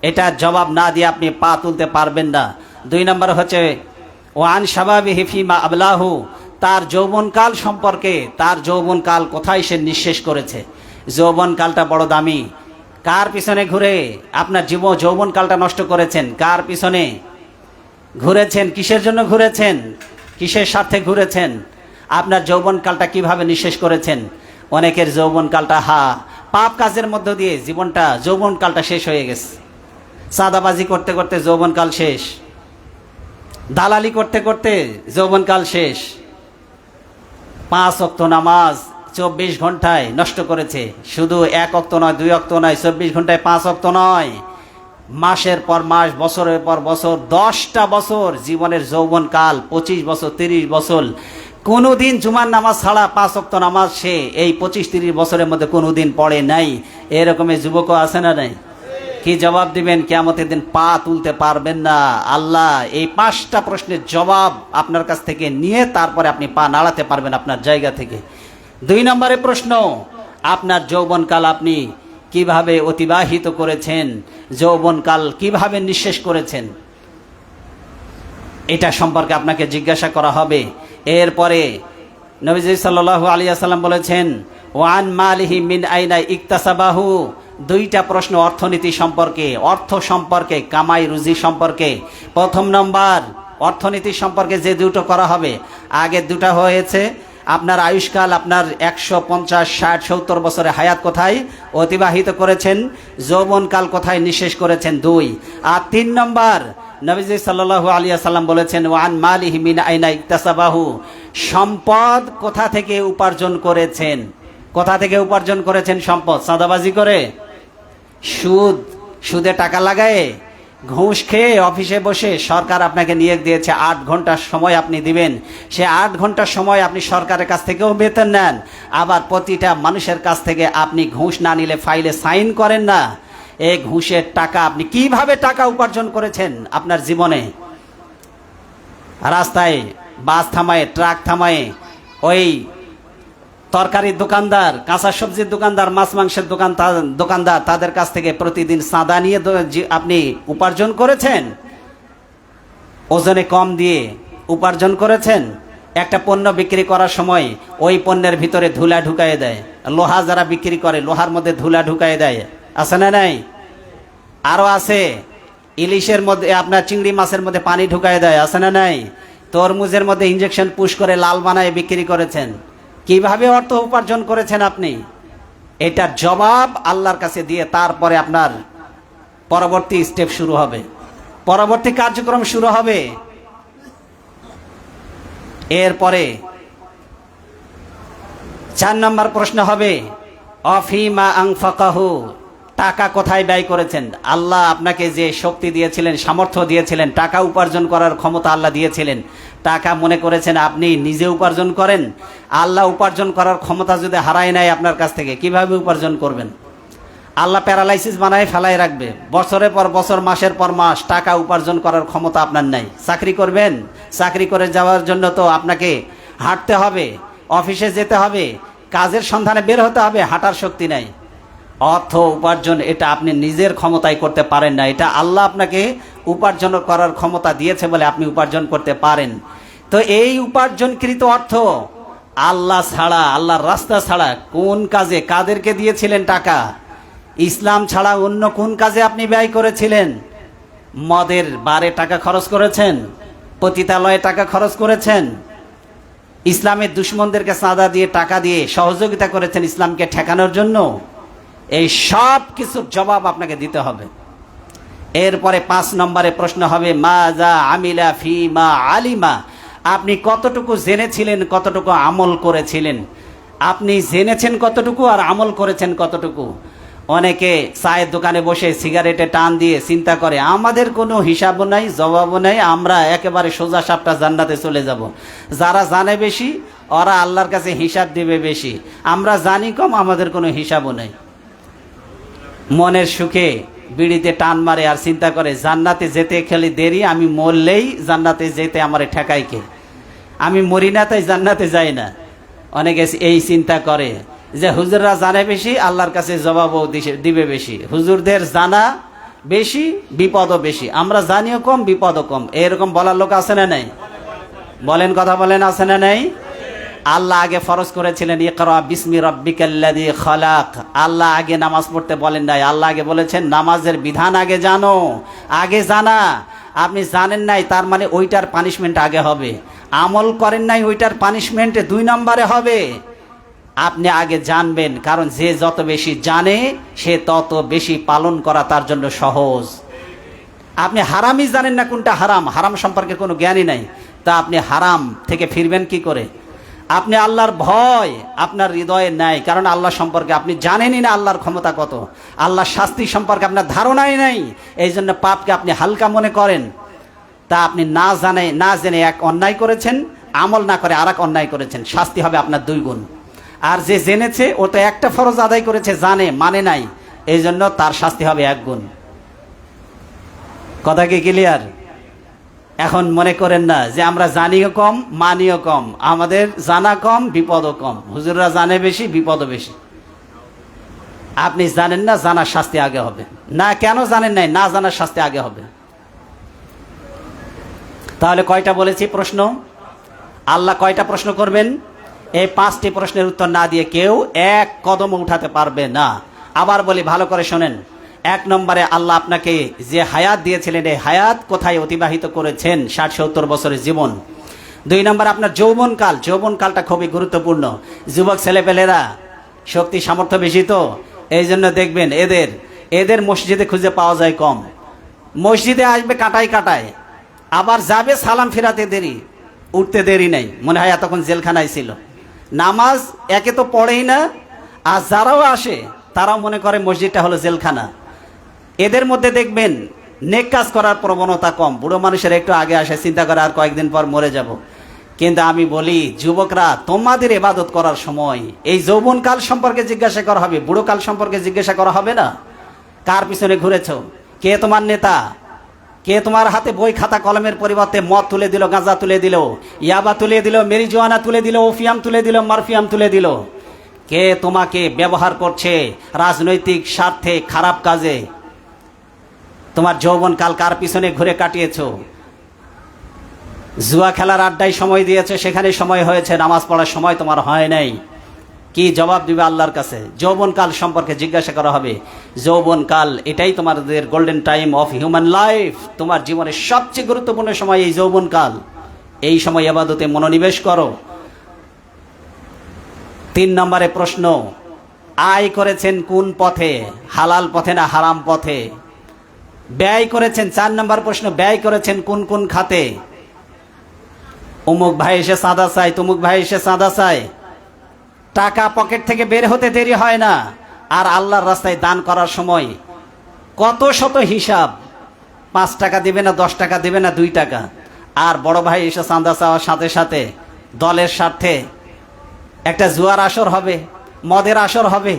এটার জবাব না দিয়ে আপনি পা তুলতে পারবেন না। 2 নম্বর হচ্ছে ওয়ান শাবাবিহি ফিমা আবলাহু, তার যৌবনকাল সম্পর্কে, তার যৌবনকাল কোথায় সে নিঃশেষ করেছে। যৌবনকালটা বড় দামি। কার পিছনে ঘুরে আপনার যৌবনকালটা নষ্ট করেছেন, কার পিছনে ঘুরেছেন, কিসের জন্য ঘুরেছেন, কিসের স্বার্থে ঘুরেছেন, আপনার যৌবনকালটা কিভাবে নিঃশেষ করেছেন। অনেকের যৌবনকালটা পাপ কাজের মধ্য দিয়ে যৌবনকালটা শেষ হয়ে গেছে। চাঁদাবাজি করতে করতে যৌবনকাল শেষ, দালালি করতে করতে যৌবনকাল শেষ। 5 ওয়াক্ত নামাজ 24 ঘন্টায় নষ্ট করেছে। শুধু 1 ওয়াক্ত নয়, 2 ওয়াক্ত নয়, 24 ঘন্টায় 5 ওয়াক্ত নয়, মাসের পর মাস, বছরের পর বছর, 10টা বছর জীবনের যৌবনকাল, 25 বছর, 30 বছর, কোনোদিন জুমার নামাজ ছাড়া 5 ওয়াক্ত নামাজ সে এই 25-30 বছরের মধ্যে কোনোদিন পড়ে নাই। এরকমের যুবকও আছে না নাই? কি জবাব দিবেন? কিয়ামতের দিন পা তুলতে পারবেন না। আল্লাহ এই 5টা প্রশ্নের জবাব আপনার কাছ থেকে নিয়ে তারপরে আপনি পা নাড়াতে পারবেন আপনার জায়গা থেকে। 2 নম্বরে প্রশ্ন, আপনার যৌবনকাল আপনি কিভাবে অতিবাহিত করেছেন, যৌবনকাল কিভাবে নিঃশেষ করেছেন, এটা সম্পর্কে আপনাকে জিজ্ঞাসা করা হবে। এরপরে নবীজি সাল্লাল্লাহু আলাইহি ওয়াসাল্লাম বলেছেন, ওয়ান মালিহি মিন আইনা ইকতাসাবাহু, 2টা প্রশ্ন অর্থনীতি সম্পর্কে, অর্থ সম্পর্কে, কামাই রুজি সম্পর্কে। প্রথম নম্বর অর্থনীতি সম্পর্কে যে 2টো করা হবে, আগে 2টা হয়েছে আপনার আয়ুষ্কাল, আপনার 150, 60, 70 বছরে হায়াত কোথায় অতিবাহিত করেছেন, যৌবনকাল কোথায় নিঃশেষ করেছেন, 2। আর 3 নম্বর নবীজি সাল্লাল্লাহু আলাইহি ওয়াসাল্লাম বলেছেন, ওয়ান মালিহি মিন আইনা ইকতাসাবাহু, সম্পদ কোথা থেকে উপার্জন করেছেন, কোথা থেকে উপার্জন করেছেন সম্পদ? চাঁদাবাজি করে, সুদে টাকা লাগায়, ঘুষ খেয়ে, অফিসে বসে সরকার আপনাকে নিয়োগ দিয়েছে, 8 ঘন্টার সময় আপনি দিবেন, সে 8 ঘন্টার সময় আপনি সরকারের কাছ থেকেও বেতন নেন, আবার প্রতিটা মানুষের কাছ থেকে আপনি ঘুষ না নিলে ফাইলে সাইন করেন না। এই ঘুষের টাকা আপনি কিভাবে টাকা উপার্জন করেছেন আপনার জীবনে? রাস্তায় বাস থামায়, ট্রাক থামায়, ওই তরকারির দোকানদার, কাঁচা সবজির দোকানদার, মাছ মাংসের দোকানদার, তাদের কাছ থেকে প্রতিদিন চাঁদা নিয়ে আপনি উপার্জন করেছেন, ওজনে কম দিয়ে উপার্জন করেছেন। একটা পণ্য বিক্রি করার সময় ওই পণ্যের ভিতরে ধুলা ঢুকাইয়ে দেয়, লোহা যারা বিক্রি করে লোহার মধ্যে ধুলা ঢুকাইয়ে দেয়, আছে না নাই? আরও আছে, ইলিশের মধ্যে, আপনার চিংড়ি মাছের মধ্যে পানি ঢুকাইয়ে দেয়, আছে না নাই? তরমুজের মধ্যে ইঞ্জেকশন পুশ করে লাল বানায় বিক্রি করেছেন। কিভাবে অর্থ উপার্জন করেছেন আপনি? এটার জবাব আল্লাহর কাছে দিয়ে তারপরে আপনার পরবর্তী স্টেপ শুরু হবে, পরবর্তী কার্যক্রম শুরু হবে। এরপরে 4 নম্বর প্রশ্ন হবে, অফিমা আনফাকাহু, টাকা কোথায় ব্যয় করেছেন? আল্লাহ আপনাকে যে শক্তি দিয়েছিলেন, সামর্থ্য দিয়েছিলেন, টাকা উপার্জন করার ক্ষমতা আল্লাহ দিয়েছিলেন, টাকা মনে করেছেন আপনি নিজে উপার্জন করেন? আল্লাহ উপার্জন করার ক্ষমতা যদি হারায় নেয় আপনার কাছ থেকে, কিভাবে উপার্জন করবেন? আল্লাহ প্যারালাইসিস বানায় ফেলায় রাখবে, বছরের পর বছর, মাসের পর মাস টাকা উপার্জন করার ক্ষমতা আপনার নাই। চাকরি করবেন, চাকরি করে যাওয়ার জন্য তো আপনাকে হাঁটতে হবে, অফিসে যেতে হবে, কাজের সন্ধানে বের হতে হবে, হাঁটার শক্তি নাই। অর্থ উপার্জন এটা আপনি নিজের ক্ষমতায় করতে পারেন না, এটা আল্লাহ আপনাকে উপার্জন করার ক্ষমতা দিয়েছে বলে আপনি উপার্জন করতে পারেন। তো এই উপার্জনকৃত অর্থ আল্লাহ ছাড়া, আল্লাহর রাস্তা ছাড়া কোন কাজে, কাদেরকে দিয়েছিলেন টাকা? ইসলাম ছাড়া অন্য কোন কাজে আপনি ব্যয় করেছিলেন? মদের বারে টাকা খরচ করেছেন, পতিতালয়ে টাকা খরচ করেছেন, ইসলামের দুশ্মনদেরকে চাঁদা দিয়ে টাকা দিয়ে সহযোগিতা করেছেন ইসলামকে ঠেকানোর জন্য। এই সব কিছুর জবাব আপনাকে দিতে হবে। এরপরে 5 নম্বরে প্রশ্ন হবে মাজা আমিলা ফি মা আলিমা, আপনি কতটুকু জেনেছিলেন, কতটুকু আমল করেছিলেন। আপনি জেনেছেন কতটুকু আর আমল করেছেন কতটুকু। অনেকে চায়ের দোকানে বসে সিগারেটে টান দিয়ে চিন্তা করে আমাদের কোনো হিসাবও নাই, জবাবও নাই, আমরা একেবারে সোজা সাপটা জান্নাতে চলে যাব। যারা জানে বেশি ওরা আল্লাহর কাছে হিসাব দিবে বেশি, আমরা জানি কম, আমাদের কোনো হিসাবও নাই। মনের সুখে বিড়িতে টান মারে আর চিন্তা করে জান্নাতে যেতে খেলে দেরি, আমি মরলেই জান্নাতে যেতে আমার ঠেকাই কে, আমি মরি না তাই জান্নাতে যাই না। অনেকে এই চিন্তা করে যে হুজুররা জানে বেশি, আল্লাহর কাছে জবাবও দিবে বেশি। হুজুরদের জানা বেশি, বিপদও বেশি, আমরা জানিও কম, বিপদও কম। এরকম বলার লোক আছে না নাই? বলেন, কথা বলেন, আছে না নাই? আল্লাহ আগে ফরজ করেছিলেন ইকরা বিসমি রাব্বিকাল্লাযী খালাক। আল্লাহ আগে নামাজ পড়তে বলেন নাই, আল্লাহ আগে বলেছেন নামাজের বিধান আগে জানো, আগে জানা। আপনি জানেন নাই তার মানে ওইটার পানিশমেন্ট আগে হবে। আমল করেন নাই, ওইটার পানিশমেন্ট 2 নম্বরে হবে। আপনি আগে জানবেন, কারণ যে যত বেশি জানে সে তত বেশি পালন করা তার জন্য সহজ। আপনি হারামই জানেন না কোনটা হারাম, হারাম সম্পর্কে কোনো জ্ঞানই নাই, তা আপনি হারাম থেকে ফিরবেন কি করে? আপনি আল্লাহর ভয় আপনার হৃদয়ে নাই, কারণ আল্লাহ সম্পর্কে আপনি জানেনই না আল্লাহর ক্ষমতা কত, আল্লাহর শাস্তি সম্পর্কে আপনার ধারণাই নাই। এই জন্য পাপকে আপনি হালকা মনে করেন। তা আপনি না জেনে এক অন্যায় করেছেন, আমল না করে আর এক অন্যায় করেছেন, শাস্তি হবে আপনার 2 গুণ। আর যে জেনেছে ও তো একটা ফরজ আদায় করেছে, জানে মানে নাই, এই জন্য তার শাস্তি হবে 1 গুণ। কথা কি ক্লিয়ার? এখন মনে করেন না যে আমরা জানিও কম, মানিও কম, আমাদের জানা কম, বিপদও কম। হুজুররা জানে বেশি, বিপদও বেশি। আপনি জানেন না, জানার শাস্তি আগে হবে না। কেন জানেন নাই? না জানার শাস্তি আগে হবে। তাহলে কয়টা বলেছি প্রশ্ন? আল্লাহ কয়টা প্রশ্ন করবেন? এই 5টি প্রশ্নের উত্তর না দিয়ে কেউ 1 কদম উঠাতে পারবে না। আবার বলি, ভালো করে শোনেন। 1 নম্বরে আল্লাহ আপনাকে যে হায়াত দিয়েছিলেন, এই হায়াত কোথায় অতিবাহিত করেছেন? 60-70 বছরের জীবন। 2 নম্বর আপনার যৌবনকাল, যৌবনকালটা খুবই গুরুত্বপূর্ণ। যুবক ছেলেপেলেরা শক্তি সামর্থ্য বেশি, তো এই জন্য দেখবেন এদের মসজিদে খুঁজে পাওয়া যায় কম। মসজিদে আসবে কাটায় কাটায়, আবার যাবে সালাম ফেরাতে দেরি, উঠতে দেরি নাই, মনে হয় এতক্ষণ জেলখানায় ছিল। নামাজ একে তো পড়েই না, আর যারাও আসে তারাও মনে করে মসজিদটা হলো জেলখানা। এদের মধ্যে দেখবেন নেক কাজ করার প্রবণতা কম। বুড়ো মানুষের একটু আগে আসে, চিন্তা করে আর কয়েকদিন পর মরে যাব। কিন্তু আমি বলি, যুবকরা তোমাদের ইবাদত করার সময় এই যৌবনকাল সম্পর্কে জিজ্ঞাসা করা হবে, বুড়োকাল সম্পর্কে জিজ্ঞাসা করা হবে না। কার পিছনে ঘুরেছ? কে তোমার নেতা? কে তোমার হাতে বই খাতা কলমের পরিবর্তে মদ তুলে দিল, গাঁজা তুলে দিল, ইয়াবা তুলে দিল, মেরিজুয়ানা তুলে দিল, ওফিয়াম তুলে দিল, মারফিয়াম তুলে দিল? কে তোমাকে ব্যবহার করছে রাজনৈতিক স্বার্থে, খারাপ কাজে? তোমার যৌবনকাল কার পিছনে ঘুরে কাটিয়েছ? জুয়া খেলার আড্ডায় সময় দিয়েছে, সেখানে সময় হয়েছে, নামাজ পড়ার সময় তোমার হয় নাই। কি জবাব দিবে আল্লাহর কাছে? যৌবনকাল সম্পর্কে জিজ্ঞাসা করা হবে। যৌবনকাল এটাই তোমাদের golden time of human life. তোমার জীবনের সবচেয়ে গুরুত্বপূর্ণ সময় এই যৌবনকাল। এই সময় ইবাদতে মনোনিবেশ করো। 3 নম্বরে প্রশ্ন, আয় করেছেন কোন পথে? হালাল পথে না হারাম পথে? ব্যয় করেছেন 4 নম্বর প্রশ্ন, ব্যয় করেছেন কোন কোন খাতে? অমুক ভাই এসে চাঁদা চায়, তমুক ভাই এসে চাঁদা চায়, টাকা পকেট থেকে বের হতে দেরি হয় না। আর আল্লাহর রাস্তায় দান করার সময় কত শত হিসাব, 5 টাকা দিবে না, 10 টাকা দিবে না, 2 টাকা। আর বড় ভাই এসে চাঁদা চাওয়ার সাথে সাথে দলের স্বার্থে একটা জুয়ার আসর হবে, মদের আসর হবে,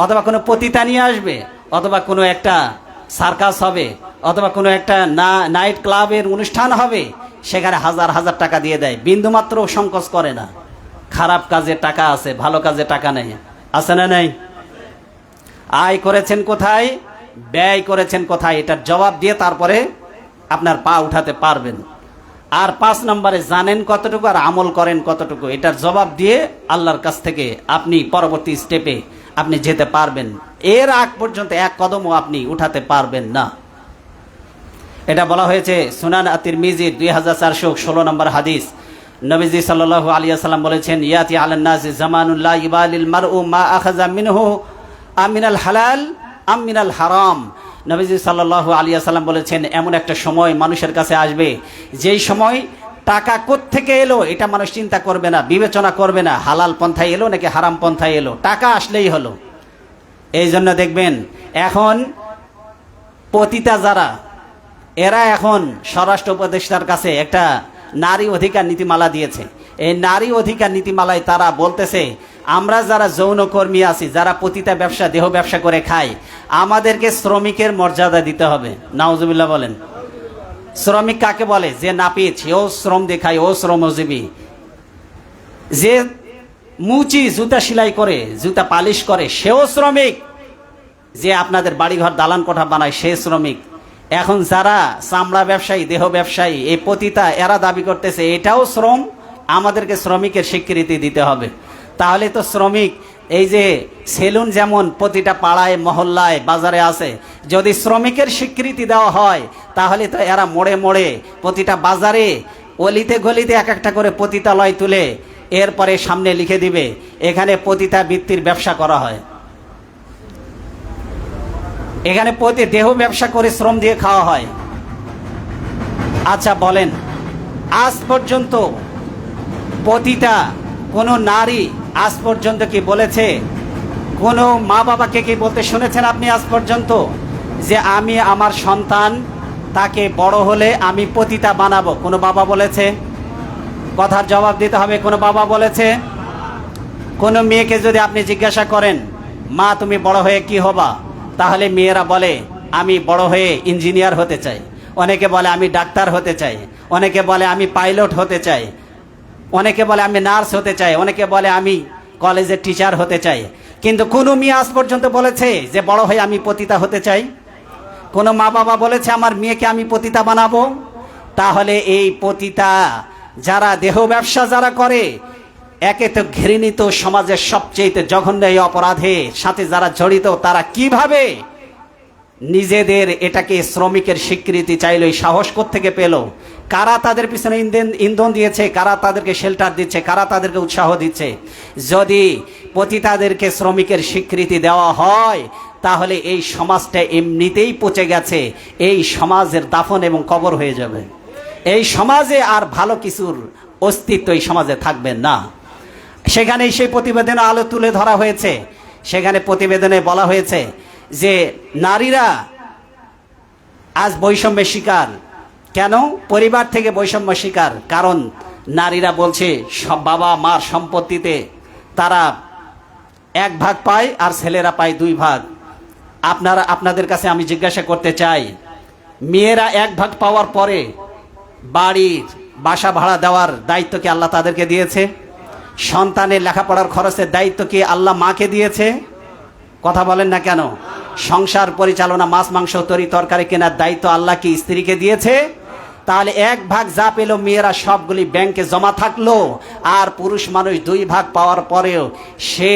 অথবা কোনো পতিতা নিয়ে আসবে, অথবা কোনো একটা সার্কাস হবে, অথবা কোনো একটা নাইট ক্লাবের অনুষ্ঠান হবে, সেখানে হাজার হাজার টাকা দিয়ে দেয়, বিন্দুমাত্র সংকোচ করে না। খারাপ কাজে টাকা আছে, ভালো কাজে টাকা নেই, আছে না নেই? আয় করেছেন কোথায়, ব্যয় করেছেন কোথায়, এটার জবাব দিয়ে তারপরে আপনার পা উঠাতে পারবেন। আর 5 নম্বরে জানেন কতটুকু আর আমল করেন কতটুকু, এটার জবাব দিয়ে আল্লাহর কাছ থেকে আপনি পরবর্তী স্টেপে আপনি যেতে পারবেন। এর আগ পর্যন্ত এক কদমও আপনি উঠাতে পারবেন না। এটা বলা হয়েছে সুনান আত-তিরমিজির 2416 নম্বর হাদিস। নবীজি সাল্লাল্লাহু আলাইহি ওয়াসাল্লাম বলেছেন, ইয়াতি আলান নাসি জামানুন লা ইবালিল মারউ মা আখাযা মিনহু আমিনাল হালাল আম মিনাল হারাম। নবীজি সাল্লাল্লাহু আলাইহি ওয়াসাল্লাম বলেছেন, এমন একটা সময় মানুষের কাছে আসবে যেই সময় টাকা কোত্থেকে এলো এটা মানুষ চিন্তা করবে না, বিবেচনা করবে না, হালাল পন্থায় এলো নাকি হারাম পন্থায় এলো, টাকা আসলেই হলো। এই জন্য দেখবেন এখন পতিতা যারা, এরা এখন স্বরাষ্ট্র উপদেষ্টার কাছে একটা নারী অধিকার নীতিমালা দিয়েছে। এই নারী অধিকার নীতিমালায় তারা বলতেছে, আমরা যারা যৌনকর্মী আছি, যারা পতিতা ব্যবসা, দেহ ব্যবসা করে খাই, আমাদেরকে শ্রমিকের মর্যাদা দিতে হবে। নাউজুবিল্লাহ বলেন। শ্রমিক কাকে বলে? যে নাপিত, সেও শ্রম দেখায়, ও শ্রমজীবী। যে মুচি, জুতা সেলাই করে, জুতা পালিশ করে, সেও শ্রমিক। যে আপনাদের বাড়িঘর দালান কোঠা বানায়, সে শ্রমিক। এখন যারা চামড়া ব্যবসায়ী, দেহ ব্যবসায়ী, এই পতিতা, এরা দাবি করতেছে এটাও শ্রম, আমাদেরকে শ্রমিকের স্বীকৃতি দিতে হবে। তাহলে তো শ্রমিক, এই যে সেলুন যেমন প্রতিটা পাড়ায়, মহল্লায়, বাজারে আছে, যদি শ্রমিকের স্বীকৃতি দেওয়া হয় তাহলে তো এরা মোড়ে মোড়ে, প্রতিটা বাজারে, অলিতে গলিতে এক একটা করে পতিতালয় তুলে এরপরে সামনে লিখে দিবে এখানে পতিতা বৃত্তির ব্যবসা করা হয়, এখানে দেহ ব্যবসা করে শ্রম দিয়ে খাওয়া হয়। আচ্ছা বলেন, আজ পর্যন্ত পতিতা কোনো নারী আজ পর্যন্ত কি বলেছে? কোনো মা বাবাকে কি বলতে শুনেছেন আপনি আজ পর্যন্ত যে আমি আমার সন্তান, তাকে বড় হলে আমি পতিতা বানাবো? কোনো বাবা বলেছে? কথার জবাব দিতে হবে। কোনো বাবা বলেছে? কোনো মেয়েকে যদি আপনি জিজ্ঞাসা করেন, মা তুমি বড় হয়ে কি হবা, তাহলে মেয়েরা বলে আমি বড় হয়ে ইঞ্জিনিয়ার হতে চাই, অনেকে বলে আমি ডাক্তার হতে চাই, অনেকে বলে আমি পাইলট হতে চাই, অনেকে বলে আমি নার্স হতে চাই, অনেকে বলে আমি কলেজের টিচার হতে চাই। কিন্তু কোনো মেয়ে আজ পর্যন্ত বলেছে যে বড় হয়ে আমি পতিতা হতে চাই? কোনো মা বাবা বলেছে আমার মেয়েকে আমি পতিতা বানাবো? তাহলে এই পতিতা যারা, দেহ ব্যবসা যারা করে, একে তো ঘৃণিত, সমাজের সবচেয়ে জঘন্য এই অপরাধের সাথে যারা জড়িত, তারা কিভাবে নিজেদের এটাকে শ্রমিকের স্বীকৃতি চাইল? এই সাহস কোত্থেকে পেল? কারা তাদের পিছনে ইন্ধন দিয়েছে? কারা তাদেরকে শেল্টার দিচ্ছে? কারা তাদেরকে উৎসাহ দিচ্ছে? যদি পতিতাদেরকে শ্রমিকের স্বীকৃতি দেওয়া হয় তাহলে এই সমাজটা এমনিতেই পচে গেছে, এই সমাজের দাফন এবং কবর হয়ে যাবে। এই সমাজে আর ভালো কিছুর অস্তিত্ব এই সমাজে থাকবে না। সেখানে সেই প্রতিবেদনে আলো তুলে ধরা হয়েছে। সেখানে প্রতিবেদনে বলা হয়েছে যে নারীরা আজ বৈষম্যের শিকার। কেন? পরিবার থেকে বৈষম্য শিকার। কারণ নারীরা বলছে সব বাবা মার সম্পত্তিতে তারা 1 ভাগ পায় আর ছেলেরা পায় 2 ভাগ। আপনাদের কাছে আমি জিজ্ঞাসা করতে চাই, মেয়েরা 1 ভাগ পাওয়ার পরে বাড়ির বাসা ভাড়া দেওয়ার দায়িত্ব কি আল্লাহ তাদেরকে দিয়েছে? সন্তানের লেখাপড়ার খরচের দায়িত্ব কি আল্লাহ মাকে দিয়েছে? কথা বলেন না কেন? সংসার পরিচালনা, মাছ মাংস তরি তরকারি কেনার দায়িত্ব আল্লাহ কি স্ত্রীকে দিয়েছে? তাহলে 1 ভাগ যা পেল মেয়েরা সবগুলি ব্যাংকে জমা থাকলো, আর পুরুষ মানুষ 2 ভাগ পাওয়ার পরেও সে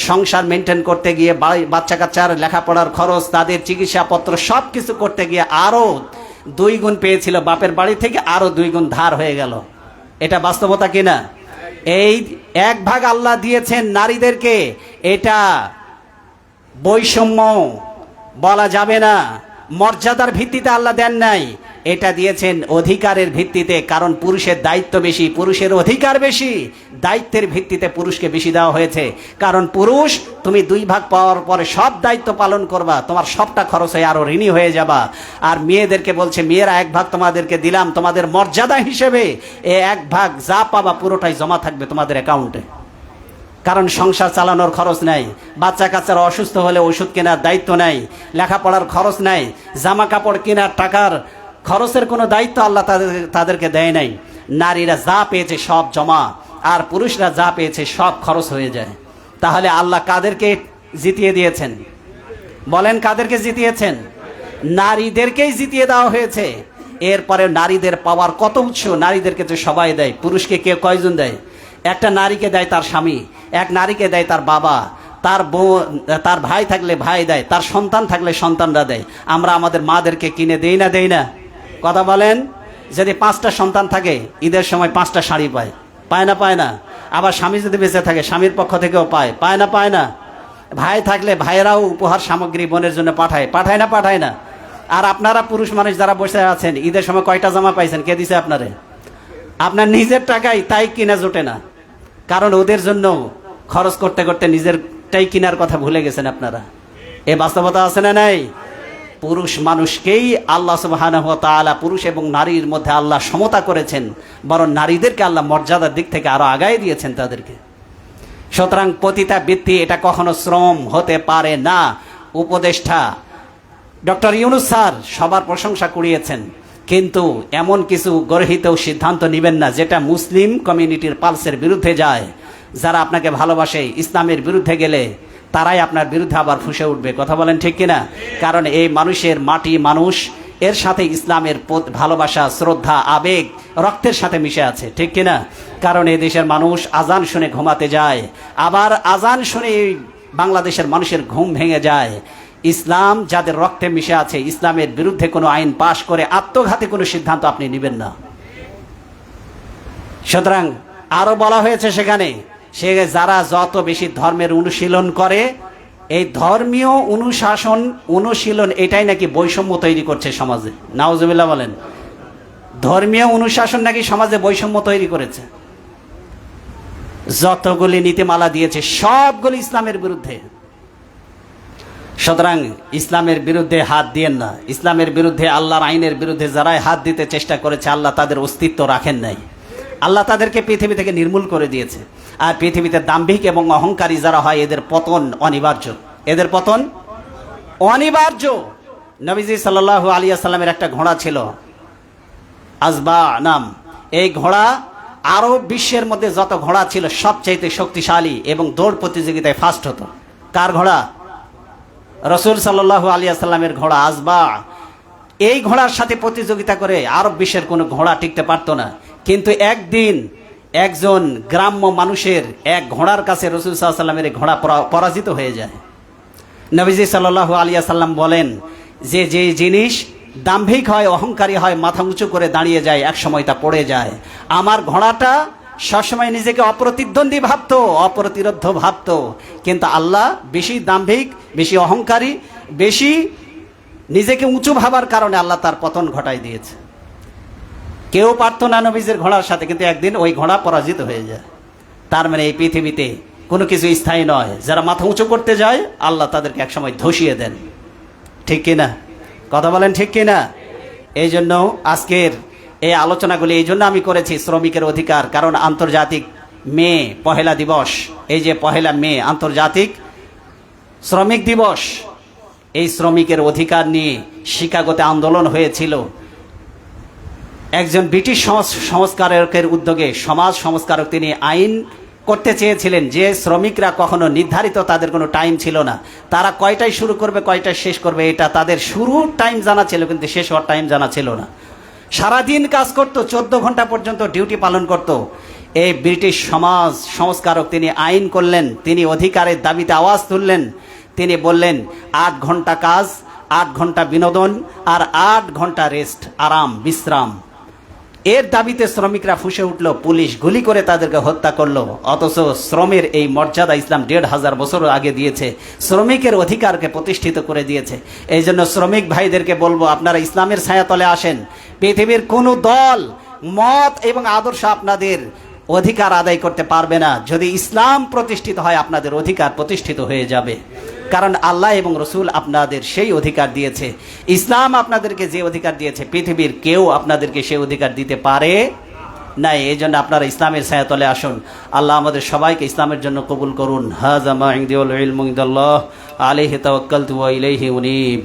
সংসার মেনটেন করতে গিয়ে, বাচ্চা কাচ্চার লেখাপড়ার খরচ, তাদের চিকিৎসাপত্র সব কিছু করতে গিয়ে আরও 2 গুণ পেয়েছিল বাপের বাড়ি থেকে, আরও 2 গুণ ধার হয়ে গেল। এটা বাস্তবতা কিনা? এই 1 ভাগ আল্লাহ দিয়েছেন নারীদেরকে, এটা বৈষম্য বলা যাবে না। মর্যাদার ভিত্তিতে আল্লাহ দেন নাই, এটা দিয়েছেন অধিকারের ভিত্তিতে। কারণ পুরুষের দায়িত্ব বেশি, পুরুষের অধিকার বেশি, দায়িত্বের ভিত্তিতে পুরুষকে বেশি দেওয়া হয়েছে। কারণ পুরুষ, তুমি 2 ভাগ পাওয়ার পরে সব দায়িত্ব পালন করবা, তোমার সবটা খরচ হয়ে আরো ঋণী হয়ে যাবা। আর মেয়েদেরকে বলছে মেয়েরা 1 ভাগ তোমাদেরকে দিলাম তোমাদের মর্যাদা হিসেবে, এ 1 ভাগ যা পাবা পুরোটাই জমা থাকবে তোমাদের অ্যাকাউন্টে। কারণ সংসার চালানোর খরচ নাই, বাচ্চা কাচ্চারা অসুস্থ হলে ওষুধ কেনার দায়িত্ব নাই, লেখাপড়ার খরচ নাই, জামা কাপড় কেনার টাকার খরচের কোনো দায়িত্ব আল্লাহ তাদেরকে দেয় নাই। নারীরা যা পেয়েছে সব জমা, আর পুরুষরা যা পেয়েছে সব খরচ হয়ে যায়। তাহলে আল্লাহ কাদেরকে জিতিয়ে দিয়েছেন? বলেন কাদেরকে জিতিয়েছেন? নারীদেরকেই জিতিয়ে দেওয়া হয়েছে। এরপরে নারীদের পাওয়ার কত উৎস? নারীদেরকে তো সবাই দেয়। পুরুষকে কে কয়জন দেয়? একটা নারীকে দেয় তার স্বামী, এক নারীকে দেয় তার বাবা, তার ভাই থাকলে ভাই দেয়, তার সন্তান থাকলে সন্তানরা দেয়। আমরা আমাদের মাদেরকে কিনে দেই না? কথা বলেন। যদি 5টা সন্তান থাকে ঈদের সময় 5টা শাড়ি পায়, পায় না? আবার স্বামী যদি বেঁচে থাকে স্বামীর পক্ষ থেকেও পায় না? ভাই থাকলে ভাইয়েরাও উপহার সামগ্রী বোনের জন্য পাঠায় না? আর আপনারা পুরুষ মানুষ যারা বসে আছেন, ঈদের সময় কয়টা জামা পাইছেন? কে দিছে আপনারে? আপনার নিজের টাকায় তাই কিনা জোটে না, কারণ ওদের জন্য খরচ করতে করতে নিজেরটাই কেনার কথা ভুলে গেছেন আপনারা। এ বাস্তবতা আছে না নাই? পুরুষ মানুষকেই আল্লাহ সুবহানাহু ওয়া তাআলা পুরুষ এবং নারীর মধ্যে আল্লাহ সমতা করেছেন, বরং নারীদেরকে আল্লাহ মর্যাদার দিক থেকে আরো আগায় দিয়েছেন তাদেরকে। সুতরাং পতিতাবৃত্তি এটা কখনো শ্রম হতে পারে না। উপদেষ্টা ডক্টর ইউনূস স্যার সবার প্রশংসা কুড়িয়েছেন, কিন্তু এমন কিছু গর্হিত সিদ্ধান্ত নেবেন না যেটা মুসলিম কমিউনিটির পালসের বিরুদ্ধে যায়। যারা আপনাকে ভালোবাসে, ইসলামের বিরুদ্ধে গেলে তারাই আপনার বিরুদ্ধে আবার ফুঁসে উঠবে। কথা বলেন ঠিক কিনা? কারণ এই মানুষের মাটি মানুষ, এর সাথে ইসলামের ভালোবাসা, শ্রদ্ধা, আবেগ রক্তের সাথে মিশে আছে, ঠিক কিনা? কারণ এই দেশের মানুষ আজান শুনে ঘুমাতে যায়, আবার আজান শুনে বাংলাদেশের মানুষের ঘুম ভেঙে যায়। ইসলাম যাদের রক্তে মিশে আছে, ইসলামের বিরুদ্ধে কোনো আইন পাশ করে আত্মঘাতী কোনো সিদ্ধান্ত আপনি নেবেন না। সুতরাং আরো বলা হয়েছে সেখানে, সে যারা যত বেশি ধর্মের অনুশীলন করে, এই ধর্মীয় অনুশীলন এটাই নাকি বৈষম্য তৈরি করছে সমাজে। নাউজুবিল্লাহ বলেন। ধর্মীয় অনুশাসন নাকি সমাজে বৈষম্য তৈরি করেছে। যতগুলি নীতিমালা দিয়েছে সবগুলি ইসলামের বিরুদ্ধে। সুতরাং ইসলামের বিরুদ্ধে হাত দিয়েন না। ইসলামের বিরুদ্ধে, আল্লাহর আইনের বিরুদ্ধে যারাই হাত দিতে চেষ্টা করেছে, আল্লাহ তাদের অস্তিত্ব রাখেন নাই। আল্লাহ তাদেরকে পৃথিবী থেকে নির্মূল করে দিয়েছে। আর পৃথিবীতে দাম্ভিক এবং অহংকারী যারা হয়, এদের পতন অনিবার্য। নবীজি সাল্লাল্লাহু আলাইহি ওয়াসাল্লামের একটা ঘোড়া ছিল, আজবা নাম। এই ঘোড়া আরব বিশ্বের মধ্যে যত ঘোড়া ছিল সবচাইতে শক্তিশালী এবং দৌড় প্রতিযোগিতায় ফার্স্ট হতো। কার ঘোড়া? রাসূল সাল্লাল্লাহু আলাইহি ওয়াসাল্লামের ঘোড়া আজবা। এই ঘোড়ার সাথে প্রতিযোগিতা করে আরব বিশ্বের কোনো ঘোড়া টিকতে পারতো না। কিন্তু একদিন একজন গ্রাম্য মানুষের এক ঘোড়ার কাছে রাসূল সাল্লাল্লাহু আলাইহি ওয়াসাল্লামের ঘোড়া পরাজিত হয়ে যায়। নবীজি সাল্লাল্লাহু আলাইহি ওয়াসাল্লাম বলেন যে যে জিনিস দাম্ভিক হয়, অহংকারী হয়, মাথা উঁচু করে দাঁড়িয়ে যায়, এক সময় তা পড়ে যায়। আমার ঘোড়াটা সবসময় নিজেকে অপ্রতিদ্বন্দ্বী ভাবতো, অপ্রতিরোধ্য ভাবতো, কিন্তু আল্লাহ বেশি দাম্ভিক, বেশি অহংকারী, বেশি নিজেকে উঁচু ভাবার কারণে আল্লাহ তার পতন ঘটায় দিয়েছে। কেউ পারতো না নবীজির ঘোড়ার সাথে, কিন্তু একদিন ওই ঘোড়া পরাজিত হয়ে যায়। তার মানে এই পৃথিবীতে কোনো কিছু স্থায়ী নয়। যারা মাথা উঁচু করতে যায়, আল্লাহ তাদেরকে একসময় ধসিয়ে দেন, ঠিক কিনা? কথা বলেন ঠিক কিনা? এই জন্য আজকের এই আলোচনাগুলি এই জন্য আমি করেছি, শ্রমিকের অধিকার। কারণ আন্তর্জাতিক মে পহেলা দিবস, এই যে পহেলা মে আন্তর্জাতিক শ্রমিক দিবস, এই শ্রমিকের অধিকার নিয়ে শিকাগোতে আন্দোলন হয়েছিল। একজন ব্রিটিশ সংস্কারকের উদ্যোগে, সমাজ সংস্কারক, তিনি আইন করতে চেয়েছিলেন যে শ্রমিকরা কখনো নির্ধারিত, তাদের কোনো টাইম ছিল না। তারা কয়টায় শুরু করবে, কয়টায় শেষ করবে, এটা তাদের শুরুর টাইম জানা ছিল, কিন্তু শেষ হওয়ার টাইম জানা ছিল না। সারাদিন কাজ করত, 14 ঘন্টা পর্যন্ত ডিউটি পালন করত। এই ব্রিটিশ সমাজ সংস্কারক তিনি আইন করলেন, তিনি অধিকারের দাবিতে আওয়াজ তুললেন। তিনি বললেন 8 ঘন্টা কাজ, 8 ঘন্টা বিনোদন, আর 8 ঘন্টা রেস্ট, আরাম, বিশ্রাম। এর দাবিতে শ্রমিকরা ফুঁসে উঠল, পুলিশ গুলি করে তাদেরকে হত্যা করলো। অথচ শ্রমের এই মর্যাদা ইসলাম 1500 বছর আগে দিয়েছে, শ্রমিকের অধিকারকে প্রতিষ্ঠিত করে দিয়েছে। এই জন্য শ্রমিক ভাইদেরকে বলবো, আপনারা ইসলামের ছায়াতলে আসেন। পৃথিবীর কোনো দল, মত এবং আদর্শ আপনাদের অধিকার আদায় করতে পারবে না। যদি ইসলাম প্রতিষ্ঠিত হয়, আপনাদের অধিকার প্রতিষ্ঠিত হয়ে যাবে। কারণ আল্লাহ এবং রসুল আপনাদের সেই অধিকার দিয়েছে। ইসলাম আপনাদেরকে যে অধিকার দিয়েছে, পৃথিবীর কেউ আপনাদেরকে সেই অধিকার দিতে পারে নাই। এই জন্য আপনারা ইসলামের ছায়াতলে আসুন। আল্লাহ আমাদের সবাইকে ইসলামের জন্য কবুল করুন। হাযা মা ইনদি ওয়াল ইলমু ইনদাল্লাহ আলাইহি তাওয়াক্কালতু ওয়া ইলাইহি উনীব।